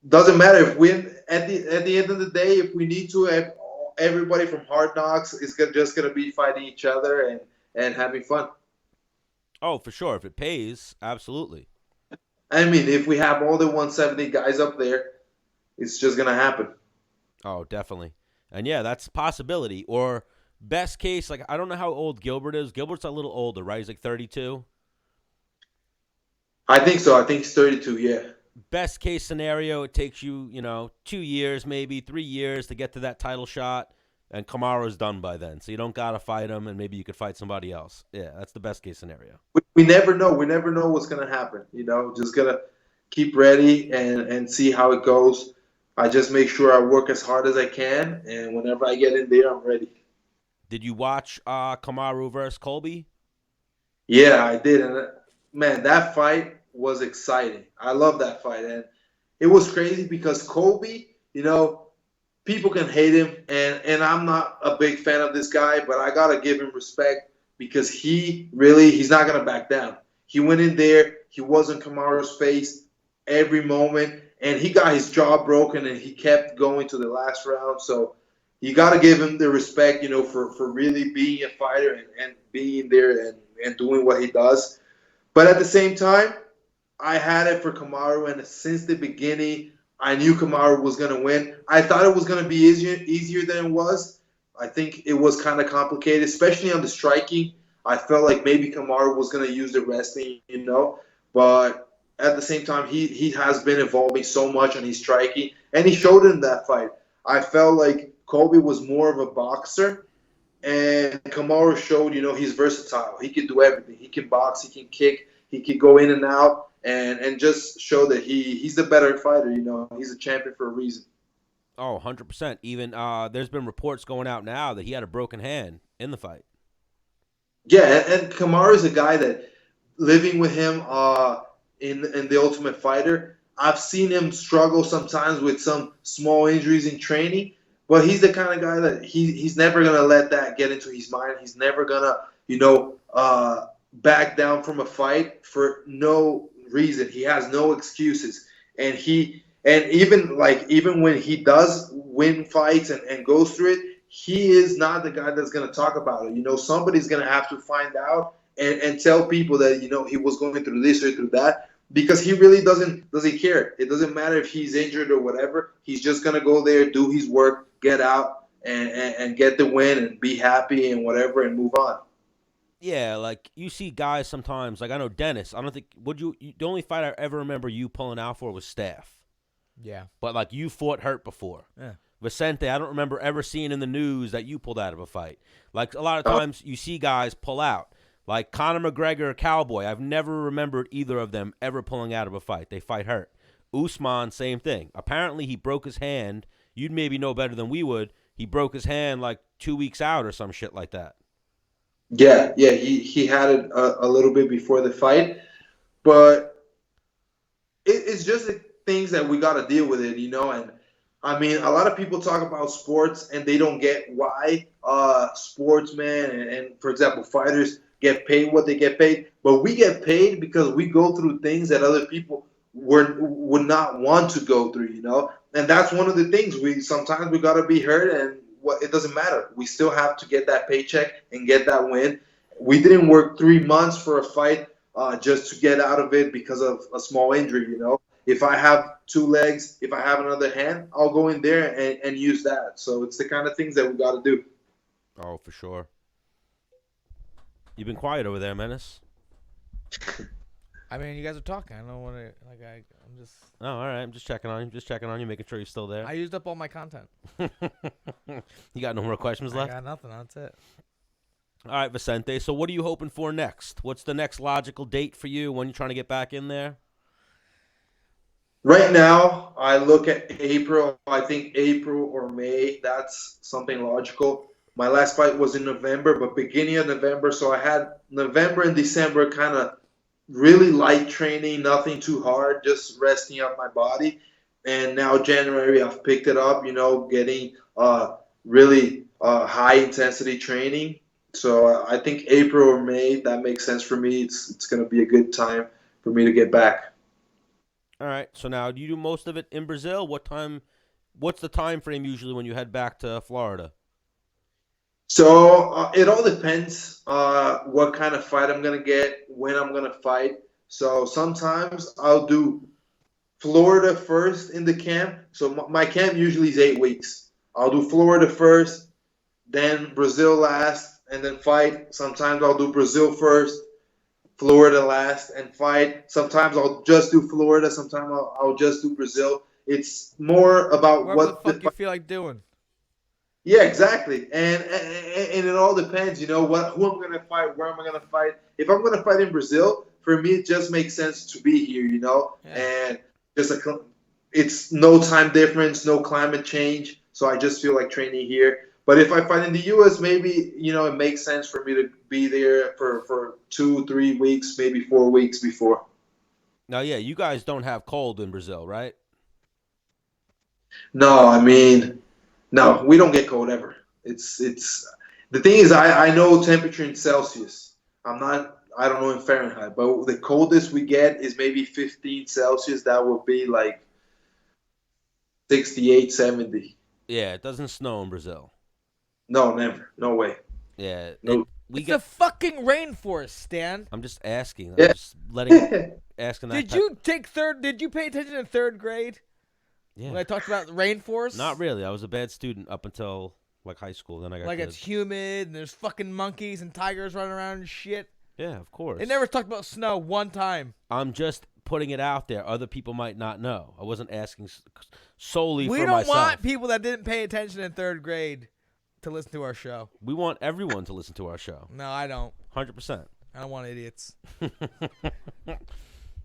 Doesn't matter if we at the end of the day, if we need to, everybody from Hard Knocks is just gonna be fighting each other and having fun. Oh, for sure. If it pays, absolutely. I mean, if we have all the 170 guys up there, it's just going to happen. Oh, definitely. And, yeah, that's a possibility. Or best case, like, I don't know how old Gilbert is. Gilbert's a little older, right? He's like 32? I think so. I think he's 32, yeah. Best case scenario, it takes you, 2 years, maybe 3 years to get to that title shot, and Kamaru's done by then. So you don't got to fight him, and maybe you could fight somebody else. Yeah, that's the best case scenario. We never know. We never know what's going to happen. You know, just going to keep ready and see how it goes. I just make sure I work as hard as I can, and whenever I get in there, I'm ready. Did you watch Kamaru versus Colby? Yeah, I did. And, man, that fight was exciting. I love that fight. And it was crazy because Colby, you know, people can hate him, and I'm not a big fan of this guy, but I got to give him respect because he's not going to back down. He went in there. He was in Kamaru's face every moment, and he got his jaw broken, and he kept going to the last round. So you got to give him the respect, you know, for really being a fighter and being there and doing what he does. But at the same time, I had it for Kamaru, and since the beginning, I knew Kamaru was going to win. I thought it was going to be easier than it was. I think it was kind of complicated, especially on the striking. I felt like maybe Kamaru was going to use the wrestling, you know. But at the same time, he has been evolving so much on his striking, and he showed it in that fight. I felt like Colby was more of a boxer, and Kamaru showed, you know, he's versatile. He can do everything. He can box, he can kick, he can go in and out. And just show that he's the better fighter, you know. He's a champion for a reason. Oh, 100%. Even there's been reports going out now that he had a broken hand in the fight. Yeah, and Kamaru is a guy that living with him in the Ultimate Fighter, I've seen him struggle sometimes with some small injuries in training, but he's the kind of guy that he's never going to let that get into his mind. He's never going to, you know, back down from a fight for no reason. He has no excuses, and even when he does win fights and goes through it, he is not the guy that's going to talk about it. Somebody's going to have to find out and tell people that, he was going through this or through that, because he really doesn't care. It doesn't matter if he's injured or whatever. He's just going to go there, do his work, get out, and get the win and be happy and whatever and move on. Yeah, like you see guys sometimes. Like I know Dennis. I don't think the only fight I ever remember you pulling out for was Staff. Yeah. But like you fought hurt before. Yeah. Vicente, I don't remember ever seeing in the news that you pulled out of a fight. Like a lot of times you see guys pull out. Like Conor McGregor, Cowboy. I've never remembered either of them ever pulling out of a fight. They fight hurt. Usman, same thing. Apparently he broke his hand. You'd maybe know better than we would. He broke his hand like 2 weeks out or some shit like that. Yeah, he had it a little bit before the fight, but it's just the things that we got to deal with it, and I mean, a lot of people talk about sports and they don't get why sportsmen and, for example, fighters get paid what they get paid, but we get paid because we go through things that other people would not want to go through, and that's one of the things sometimes we got to be hurt, and it doesn't matter. We still have to get that paycheck and get that win. We didn't work 3 months for a fight just to get out of it because of a small injury, If I have 2 legs, if I have another hand, I'll go in there and use that. So it's the kind of things that we got to do. Oh, for sure. You've been quiet over there, Menace. I mean, you guys are talking. I don't want to, I'm just. Oh, all right. I'm just checking on you, making sure you're still there. I used up all my content. You got no more questions left? I got nothing. That's it. All right, Vicente. So what are you hoping for next? What's the next logical date for you when you're trying to get back in there? Right now, I look at April. I think April or May, that's something logical. My last fight was in November, but beginning of November. So I had November and December kind of really light training, nothing too hard, just resting up my body. And now January, I've picked it up, getting really high intensity training. So I think April or May, that makes sense for me. It's going to be a good time for me to get back. All right. So now, do you do most of it in Brazil? What's the time frame usually when you head back to Florida? So it all depends what kind of fight I'm going to get, when I'm going to fight. So sometimes I'll do Florida first in the camp. So my camp usually is 8 weeks. I'll do Florida first, then Brazil last, and then fight. Sometimes I'll do Brazil first, Florida last, and fight. Sometimes I'll just do Florida. Sometimes I'll just do Brazil. It's more about what the fuck you feel like doing. Yeah, exactly. And it all depends, who I'm going to fight, where am I going to fight. If I'm going to fight in Brazil, for me, it just makes sense to be here, Yeah. And it's no time difference, no climate change. So I just feel like training here. But if I fight in the U.S., maybe, it makes sense for me to be there for 2-3 weeks, maybe 4 weeks before. Now, yeah, you guys don't have cold in Brazil, right? No, I mean, no, we don't get cold ever. It's the thing is, I know temperature in Celsius. I don't know in Fahrenheit, but the coldest we get is maybe 15 Celsius. That would be like 68, 70. Yeah, it doesn't snow in Brazil. No, never. No way. Yeah. No. It's a fucking rainforest, Stan. I'm just asking. Yeah. I'm just asking that. Did you pay attention in 3rd grade? Yeah. When I talked about the rainforest? Not really. I was a bad student up until like high school. Then I got it's humid and there's fucking monkeys and tigers running around and shit. Yeah, of course. They never talked about snow one time. I'm just putting it out there. Other people might not know. I wasn't asking solely for myself. We don't want people that didn't pay attention in 3rd grade to listen to our show. We want everyone to listen to our show. No, I don't. 100%. I don't want idiots.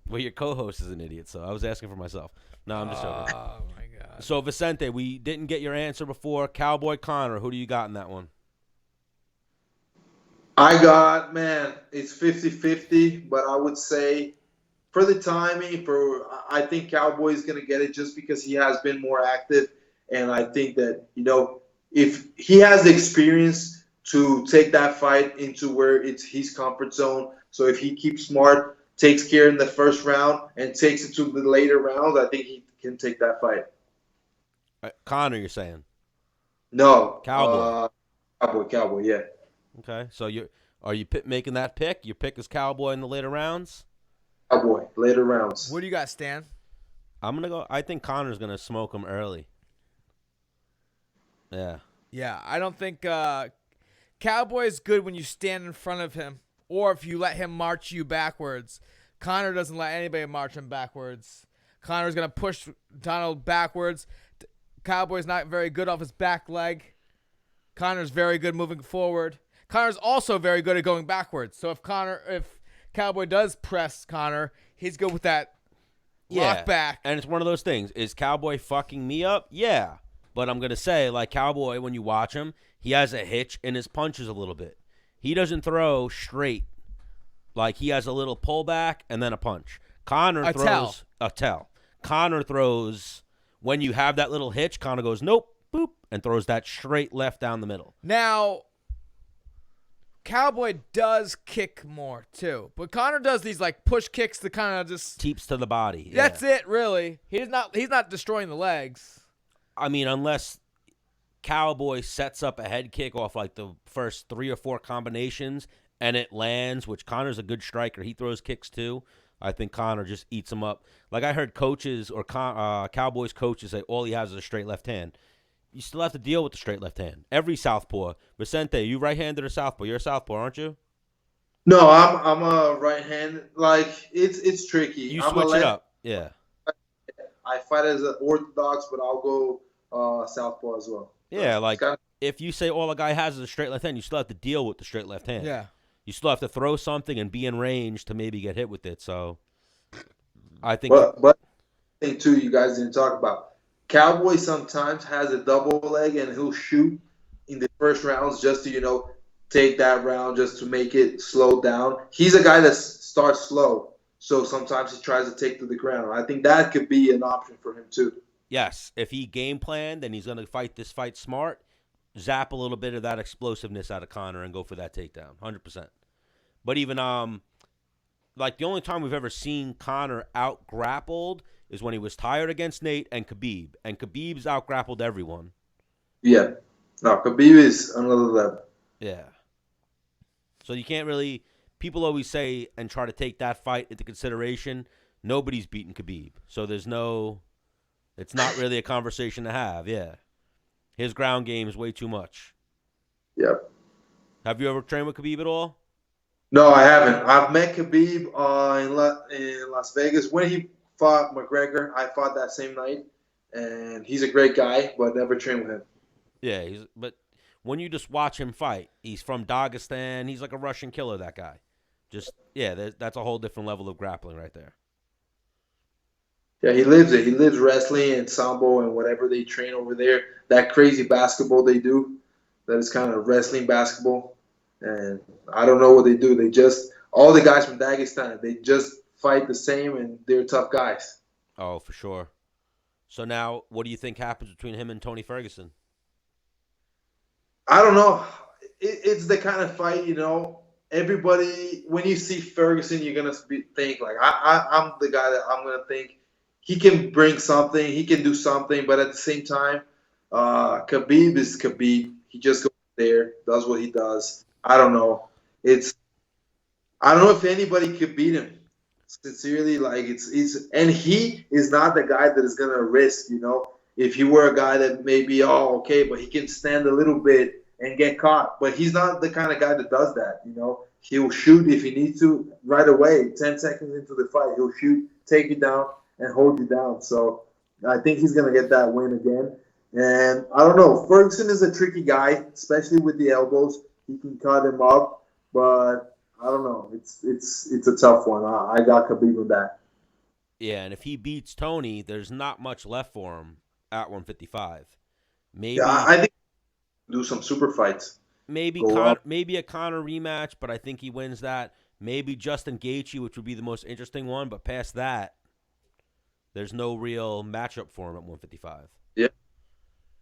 Well, your co-host is an idiot, so I was asking for myself. No, I'm just joking. Oh, my God. So, Vicente, we didn't get your answer before. Cowboy Conor, who do you got in that one? I got, it's 50-50, but I would say for the timing, I think Cowboy's going to get it just because he has been more active. And I think that, if he has the experience to take that fight into where it's his comfort zone, so if he keeps smart, takes care in the first round, and takes it to the later rounds, I think he can take that fight. Conor, you're saying? No. Cowboy. Cowboy, yeah. Okay, so are you making that pick? Your pick is Cowboy in the later rounds. Cowboy, later rounds. What do you got, Stan? I'm gonna go. I think Conor's gonna smoke him early. Yeah. Yeah, I don't think Cowboy is good when you stand in front of him or if you let him march you backwards. Conor doesn't let anybody march him backwards. Conor's going to push Donald backwards. Cowboy's not very good off his back leg. Conor's very good moving forward. Conor's also very good at going backwards. So if Cowboy does press Conor, he's good with that lock back. And it's one of those things. Is Cowboy fucking me up? Yeah. But I'm going to say, like Cowboy, when you watch him, he has a hitch in his punches a little bit. He doesn't throw straight. Like, he has a little pullback and then a punch. Conor throws a tell. Conor throws, when you have that little hitch, Conor goes, nope, boop, and throws that straight left down the middle. Now, Cowboy does kick more, too. But Conor does these, like, push kicks to kind of just... Teeps to the body. Yeah. That's it, really. He's not destroying the legs. I mean, unless Cowboy sets up a head kick off like the first 3 or 4 combinations and it lands, which Conor's a good striker. He throws kicks too. I think Conor just eats him up. Like I heard coaches or Cowboys coaches say all he has is a straight left hand. You still have to deal with the straight left hand. Every southpaw. Vicente, you right-handed or southpaw? You're a southpaw, aren't you? No, I'm a right hand. Like it's tricky. You switch it up. Yeah. I fight as an orthodox, but I'll go southpaw as well. Yeah, like if you say all a guy has is a straight left hand, you still have to deal with the straight left hand. Yeah. You still have to throw something and be in range to maybe get hit with it. So I think. But thing too, you guys didn't talk about. Cowboy sometimes has a double leg and he'll shoot in the first rounds just to take that round just to make it slow down. He's a guy that starts slow. So sometimes he tries to take to the ground. I think that could be an option for him too. Yes, if he game planned and he's going to fight this fight smart, zap a little bit of that explosiveness out of Conor and go for that takedown, 100%. But even like the only time we've ever seen Conor out grappled is when he was tired against Nate and Khabib Khabib's out grappled everyone. Yeah, no, Khabib is another level. Yeah. So you can't really. People always say and try to take that fight into consideration. Nobody's beaten Khabib. So it's not really a conversation to have. Yeah. His ground game is way too much. Yep. Have you ever trained with Khabib at all? No, I haven't. I've met Khabib in Las Vegas. When he fought McGregor, I fought that same night. And he's a great guy, but never trained with him. Yeah, but when you just watch him fight, he's from Dagestan. He's like a Russian killer, that guy. That's a whole different level of grappling right there. Yeah, he lives it. He lives wrestling and sambo and whatever they train over there. That crazy basketball they do, that is kind of wrestling basketball. And I don't know what they do. All the guys from Dagestan, they just fight the same and they're tough guys. Oh, for sure. So now, what do you think happens between him and Tony Ferguson? I don't know. It's the kind of fight, everybody, when you see Ferguson, you're going to think, like, I'm the guy that I'm going to think he can bring something, he can do something, but at the same time, Khabib is Khabib. He just goes there, does what he does. I don't know. I don't know if anybody could beat him. Sincerely, like, and he is not the guy that is going to risk, if he were a guy that maybe, okay, but he can stand a little bit and get caught. But he's not the kind of guy that does that, He'll shoot if he needs to right away. 10 seconds into the fight, he'll shoot, take you down, and hold you down. So I think he's going to get that win again. And I don't know. Ferguson is a tricky guy, especially with the elbows. He can cut him up, but I don't know. It's a tough one. I got Khabib with that. Yeah, and if he beats Tony, there's not much left for him at 155. Maybe I think do some super fights. Maybe a Conor rematch, but I think he wins that. Maybe Justin Gaethje, which would be the most interesting one, but past that, there's no real matchup for him at 155. Yeah,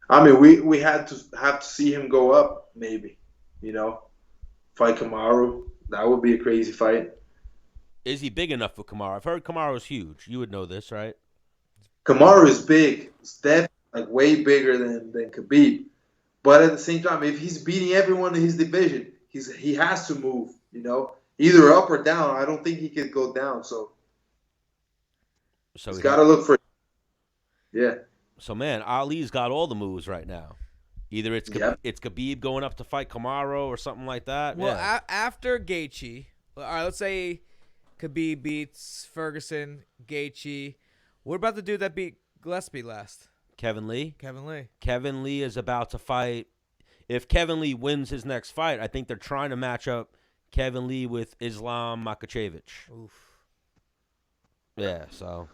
I mean we had to see him go up, maybe, fight Kamaru. That would be a crazy fight. Is he big enough for Kamaru? I've heard Kamaru's huge. You would know this, right? Kamaru is big. It's definitely like way bigger than Khabib. But at the same time, if he's beating everyone in his division, he has to move, either up or down. I don't think he could go down. So he's got to look for it. Yeah. So, man, Ali's got all the moves right now. Either it's Khabib going up to fight Kamaru or something like that. Well, after Gaethje, all right, let's say Khabib beats Ferguson, Gaethje. What about the dude that beat Gillespie last? Kevin Lee. Kevin Lee is about to fight. If Kevin Lee wins his next fight, I think they're trying to match up Kevin Lee with Islam Makhachev. Oof. Yeah, so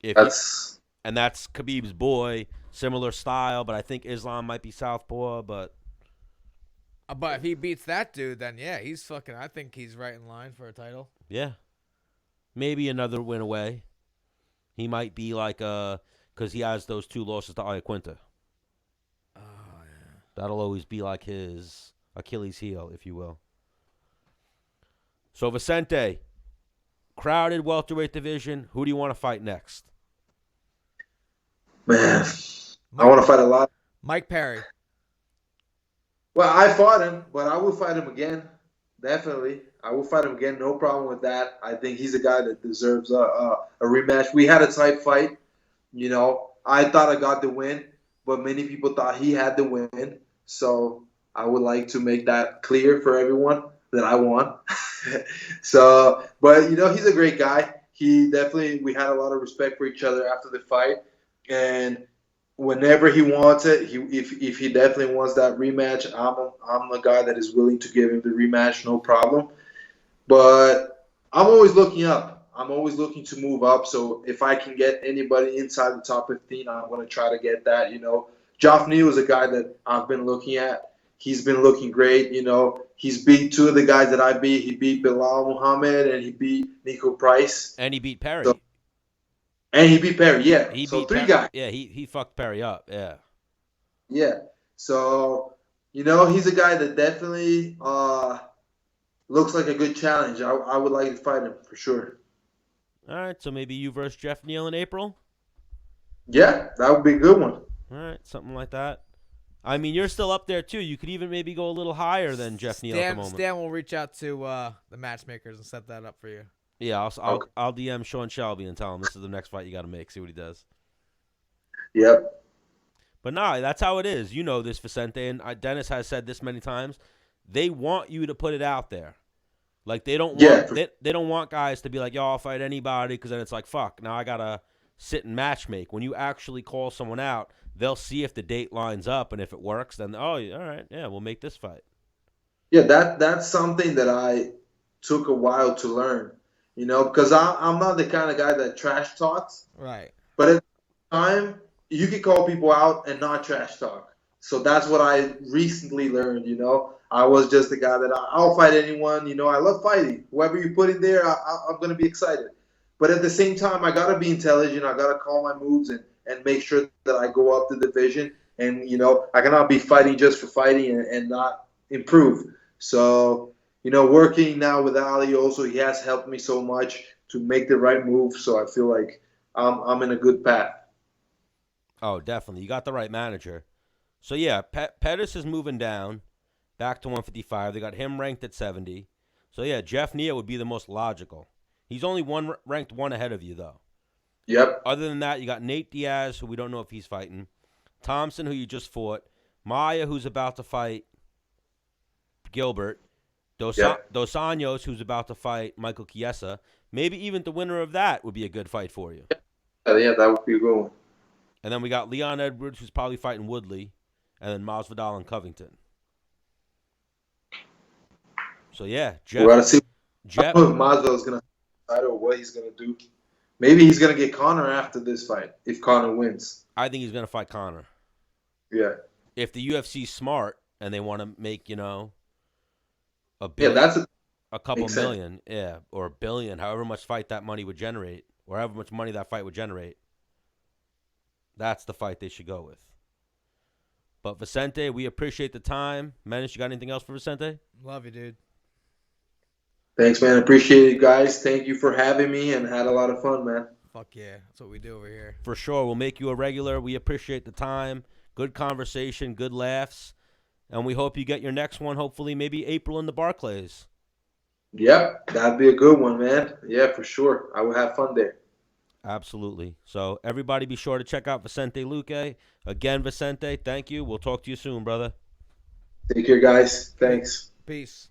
that's Khabib's boy, similar style, but I think Islam might be southpaw. But if he beats that dude, then yeah, he's fucking. I think he's right in line for a title. Yeah, maybe another win away. He might be like because he has those 2 losses to Iaquinta. Oh yeah, that'll always be like his Achilles heel, if you will. So Vicente, crowded welterweight division. Who do you want to fight next? Man, I want to fight a lot. Mike Perry. Well, I fought him, but I will fight him again. Definitely. I will fight him again. No problem with that. I think he's a guy that deserves a rematch. We had a tight fight. I thought I got the win, but many people thought he had the win. So I would like to make that clear for everyone that I won. But he's a great guy. We had a lot of respect for each other after the fight. And whenever he wants it, if he definitely wants that rematch, I'm the guy that is willing to give him the rematch, no problem. But I'm always looking up. I'm always looking to move up. So if I can get anybody inside the top 15, I'm going to try to get that. Joffrey was a guy that I've been looking at. He's been looking great. He's beat 2 of the guys that I beat. He beat Bilal Muhammad and he beat Nico Price. And he beat Perry. And he beat Perry, yeah. So 3 guys. Yeah, he fucked Perry up, yeah. Yeah. So, he's a guy that definitely looks like a good challenge. I would like to fight him for sure. All right, so maybe you versus Jeff Neal in April? Yeah, that would be a good one. All right, something like that. I mean, you're still up there, too. You could even maybe go a little higher than Jeff Neal at the moment. Stan will reach out to the matchmakers and set that up for you. Yeah, I'll DM Sean Shelby and tell him this is the next fight you got to make. See what he does. Yep. But nah, that's how it is. You know this, Vicente, and Dennis has said this many times. They want you to put it out there. Like they don't want they don't want guys to be like, yo, I'll fight anybody, because then it's like, fuck, now I gotta sit and match make. When you actually call someone out, they'll see if the date lines up, and if it works, then all right, yeah, we'll make this fight. Yeah, that's something that I took a while to learn. Because I'm not the kind of guy that trash talks. Right. But at the time, you can call people out and not trash talk. So that's what I recently learned, I was just the guy that I'll fight anyone. I love fighting. Whoever you put in there, I'm going to be excited. But at the same time, I got to be intelligent. I got to call my moves and make sure that I go up the division. And, I cannot be fighting just for fighting and not improve. So, working now with Ali also, he has helped me so much to make the right move. So I feel like I'm in a good path. Oh, definitely. You got the right manager. So, yeah, Pettis is moving down back to 155. They got him ranked at 70. So, yeah, Jeff Neal would be the most logical. He's only ranked 1 ahead of you, though. Yep. Other than that, you got Nate Diaz, who we don't know if he's fighting. Thompson, who you just fought. Maia, who's about to fight Gilbert. Dos Anjos, who's about to fight Michael Chiesa. Maybe even the winner of that would be a good fight for you. Yeah, that would be a good one. And then we got Leon Edwards, who's probably fighting Woodley. And then Masvidal and Covington. So, yeah, Jeff. We're going to see if Masvidal's going to decide or what he's going to do. Maybe he's going to get Conor after this fight, if Conor wins. I think he's going to fight Conor. Yeah. If the UFC's smart and they want to make, a couple million, or $1 billion, however much fight that money would generate, or however much money that fight would generate, that's the fight they should go with. But Vicente, we appreciate the time. Menace, you got anything else for Vicente? Love you, dude. Thanks, man. Appreciate it, guys. Thank you for having me and had a lot of fun, man. Fuck yeah. That's what we do over here. For sure. We'll make you a regular. We appreciate the time. good conversation, good laughs, and we hope you get your next one. Hopefully, maybe April in the Barclays. Yep, that'd be a good one, man. Yeah, for sure. I would have fun there. Absolutely. So everybody, be sure to check out Vicente Luque. Again, Vicente, thank you. We'll talk to you soon, brother. Take care, guys. Thanks. Peace.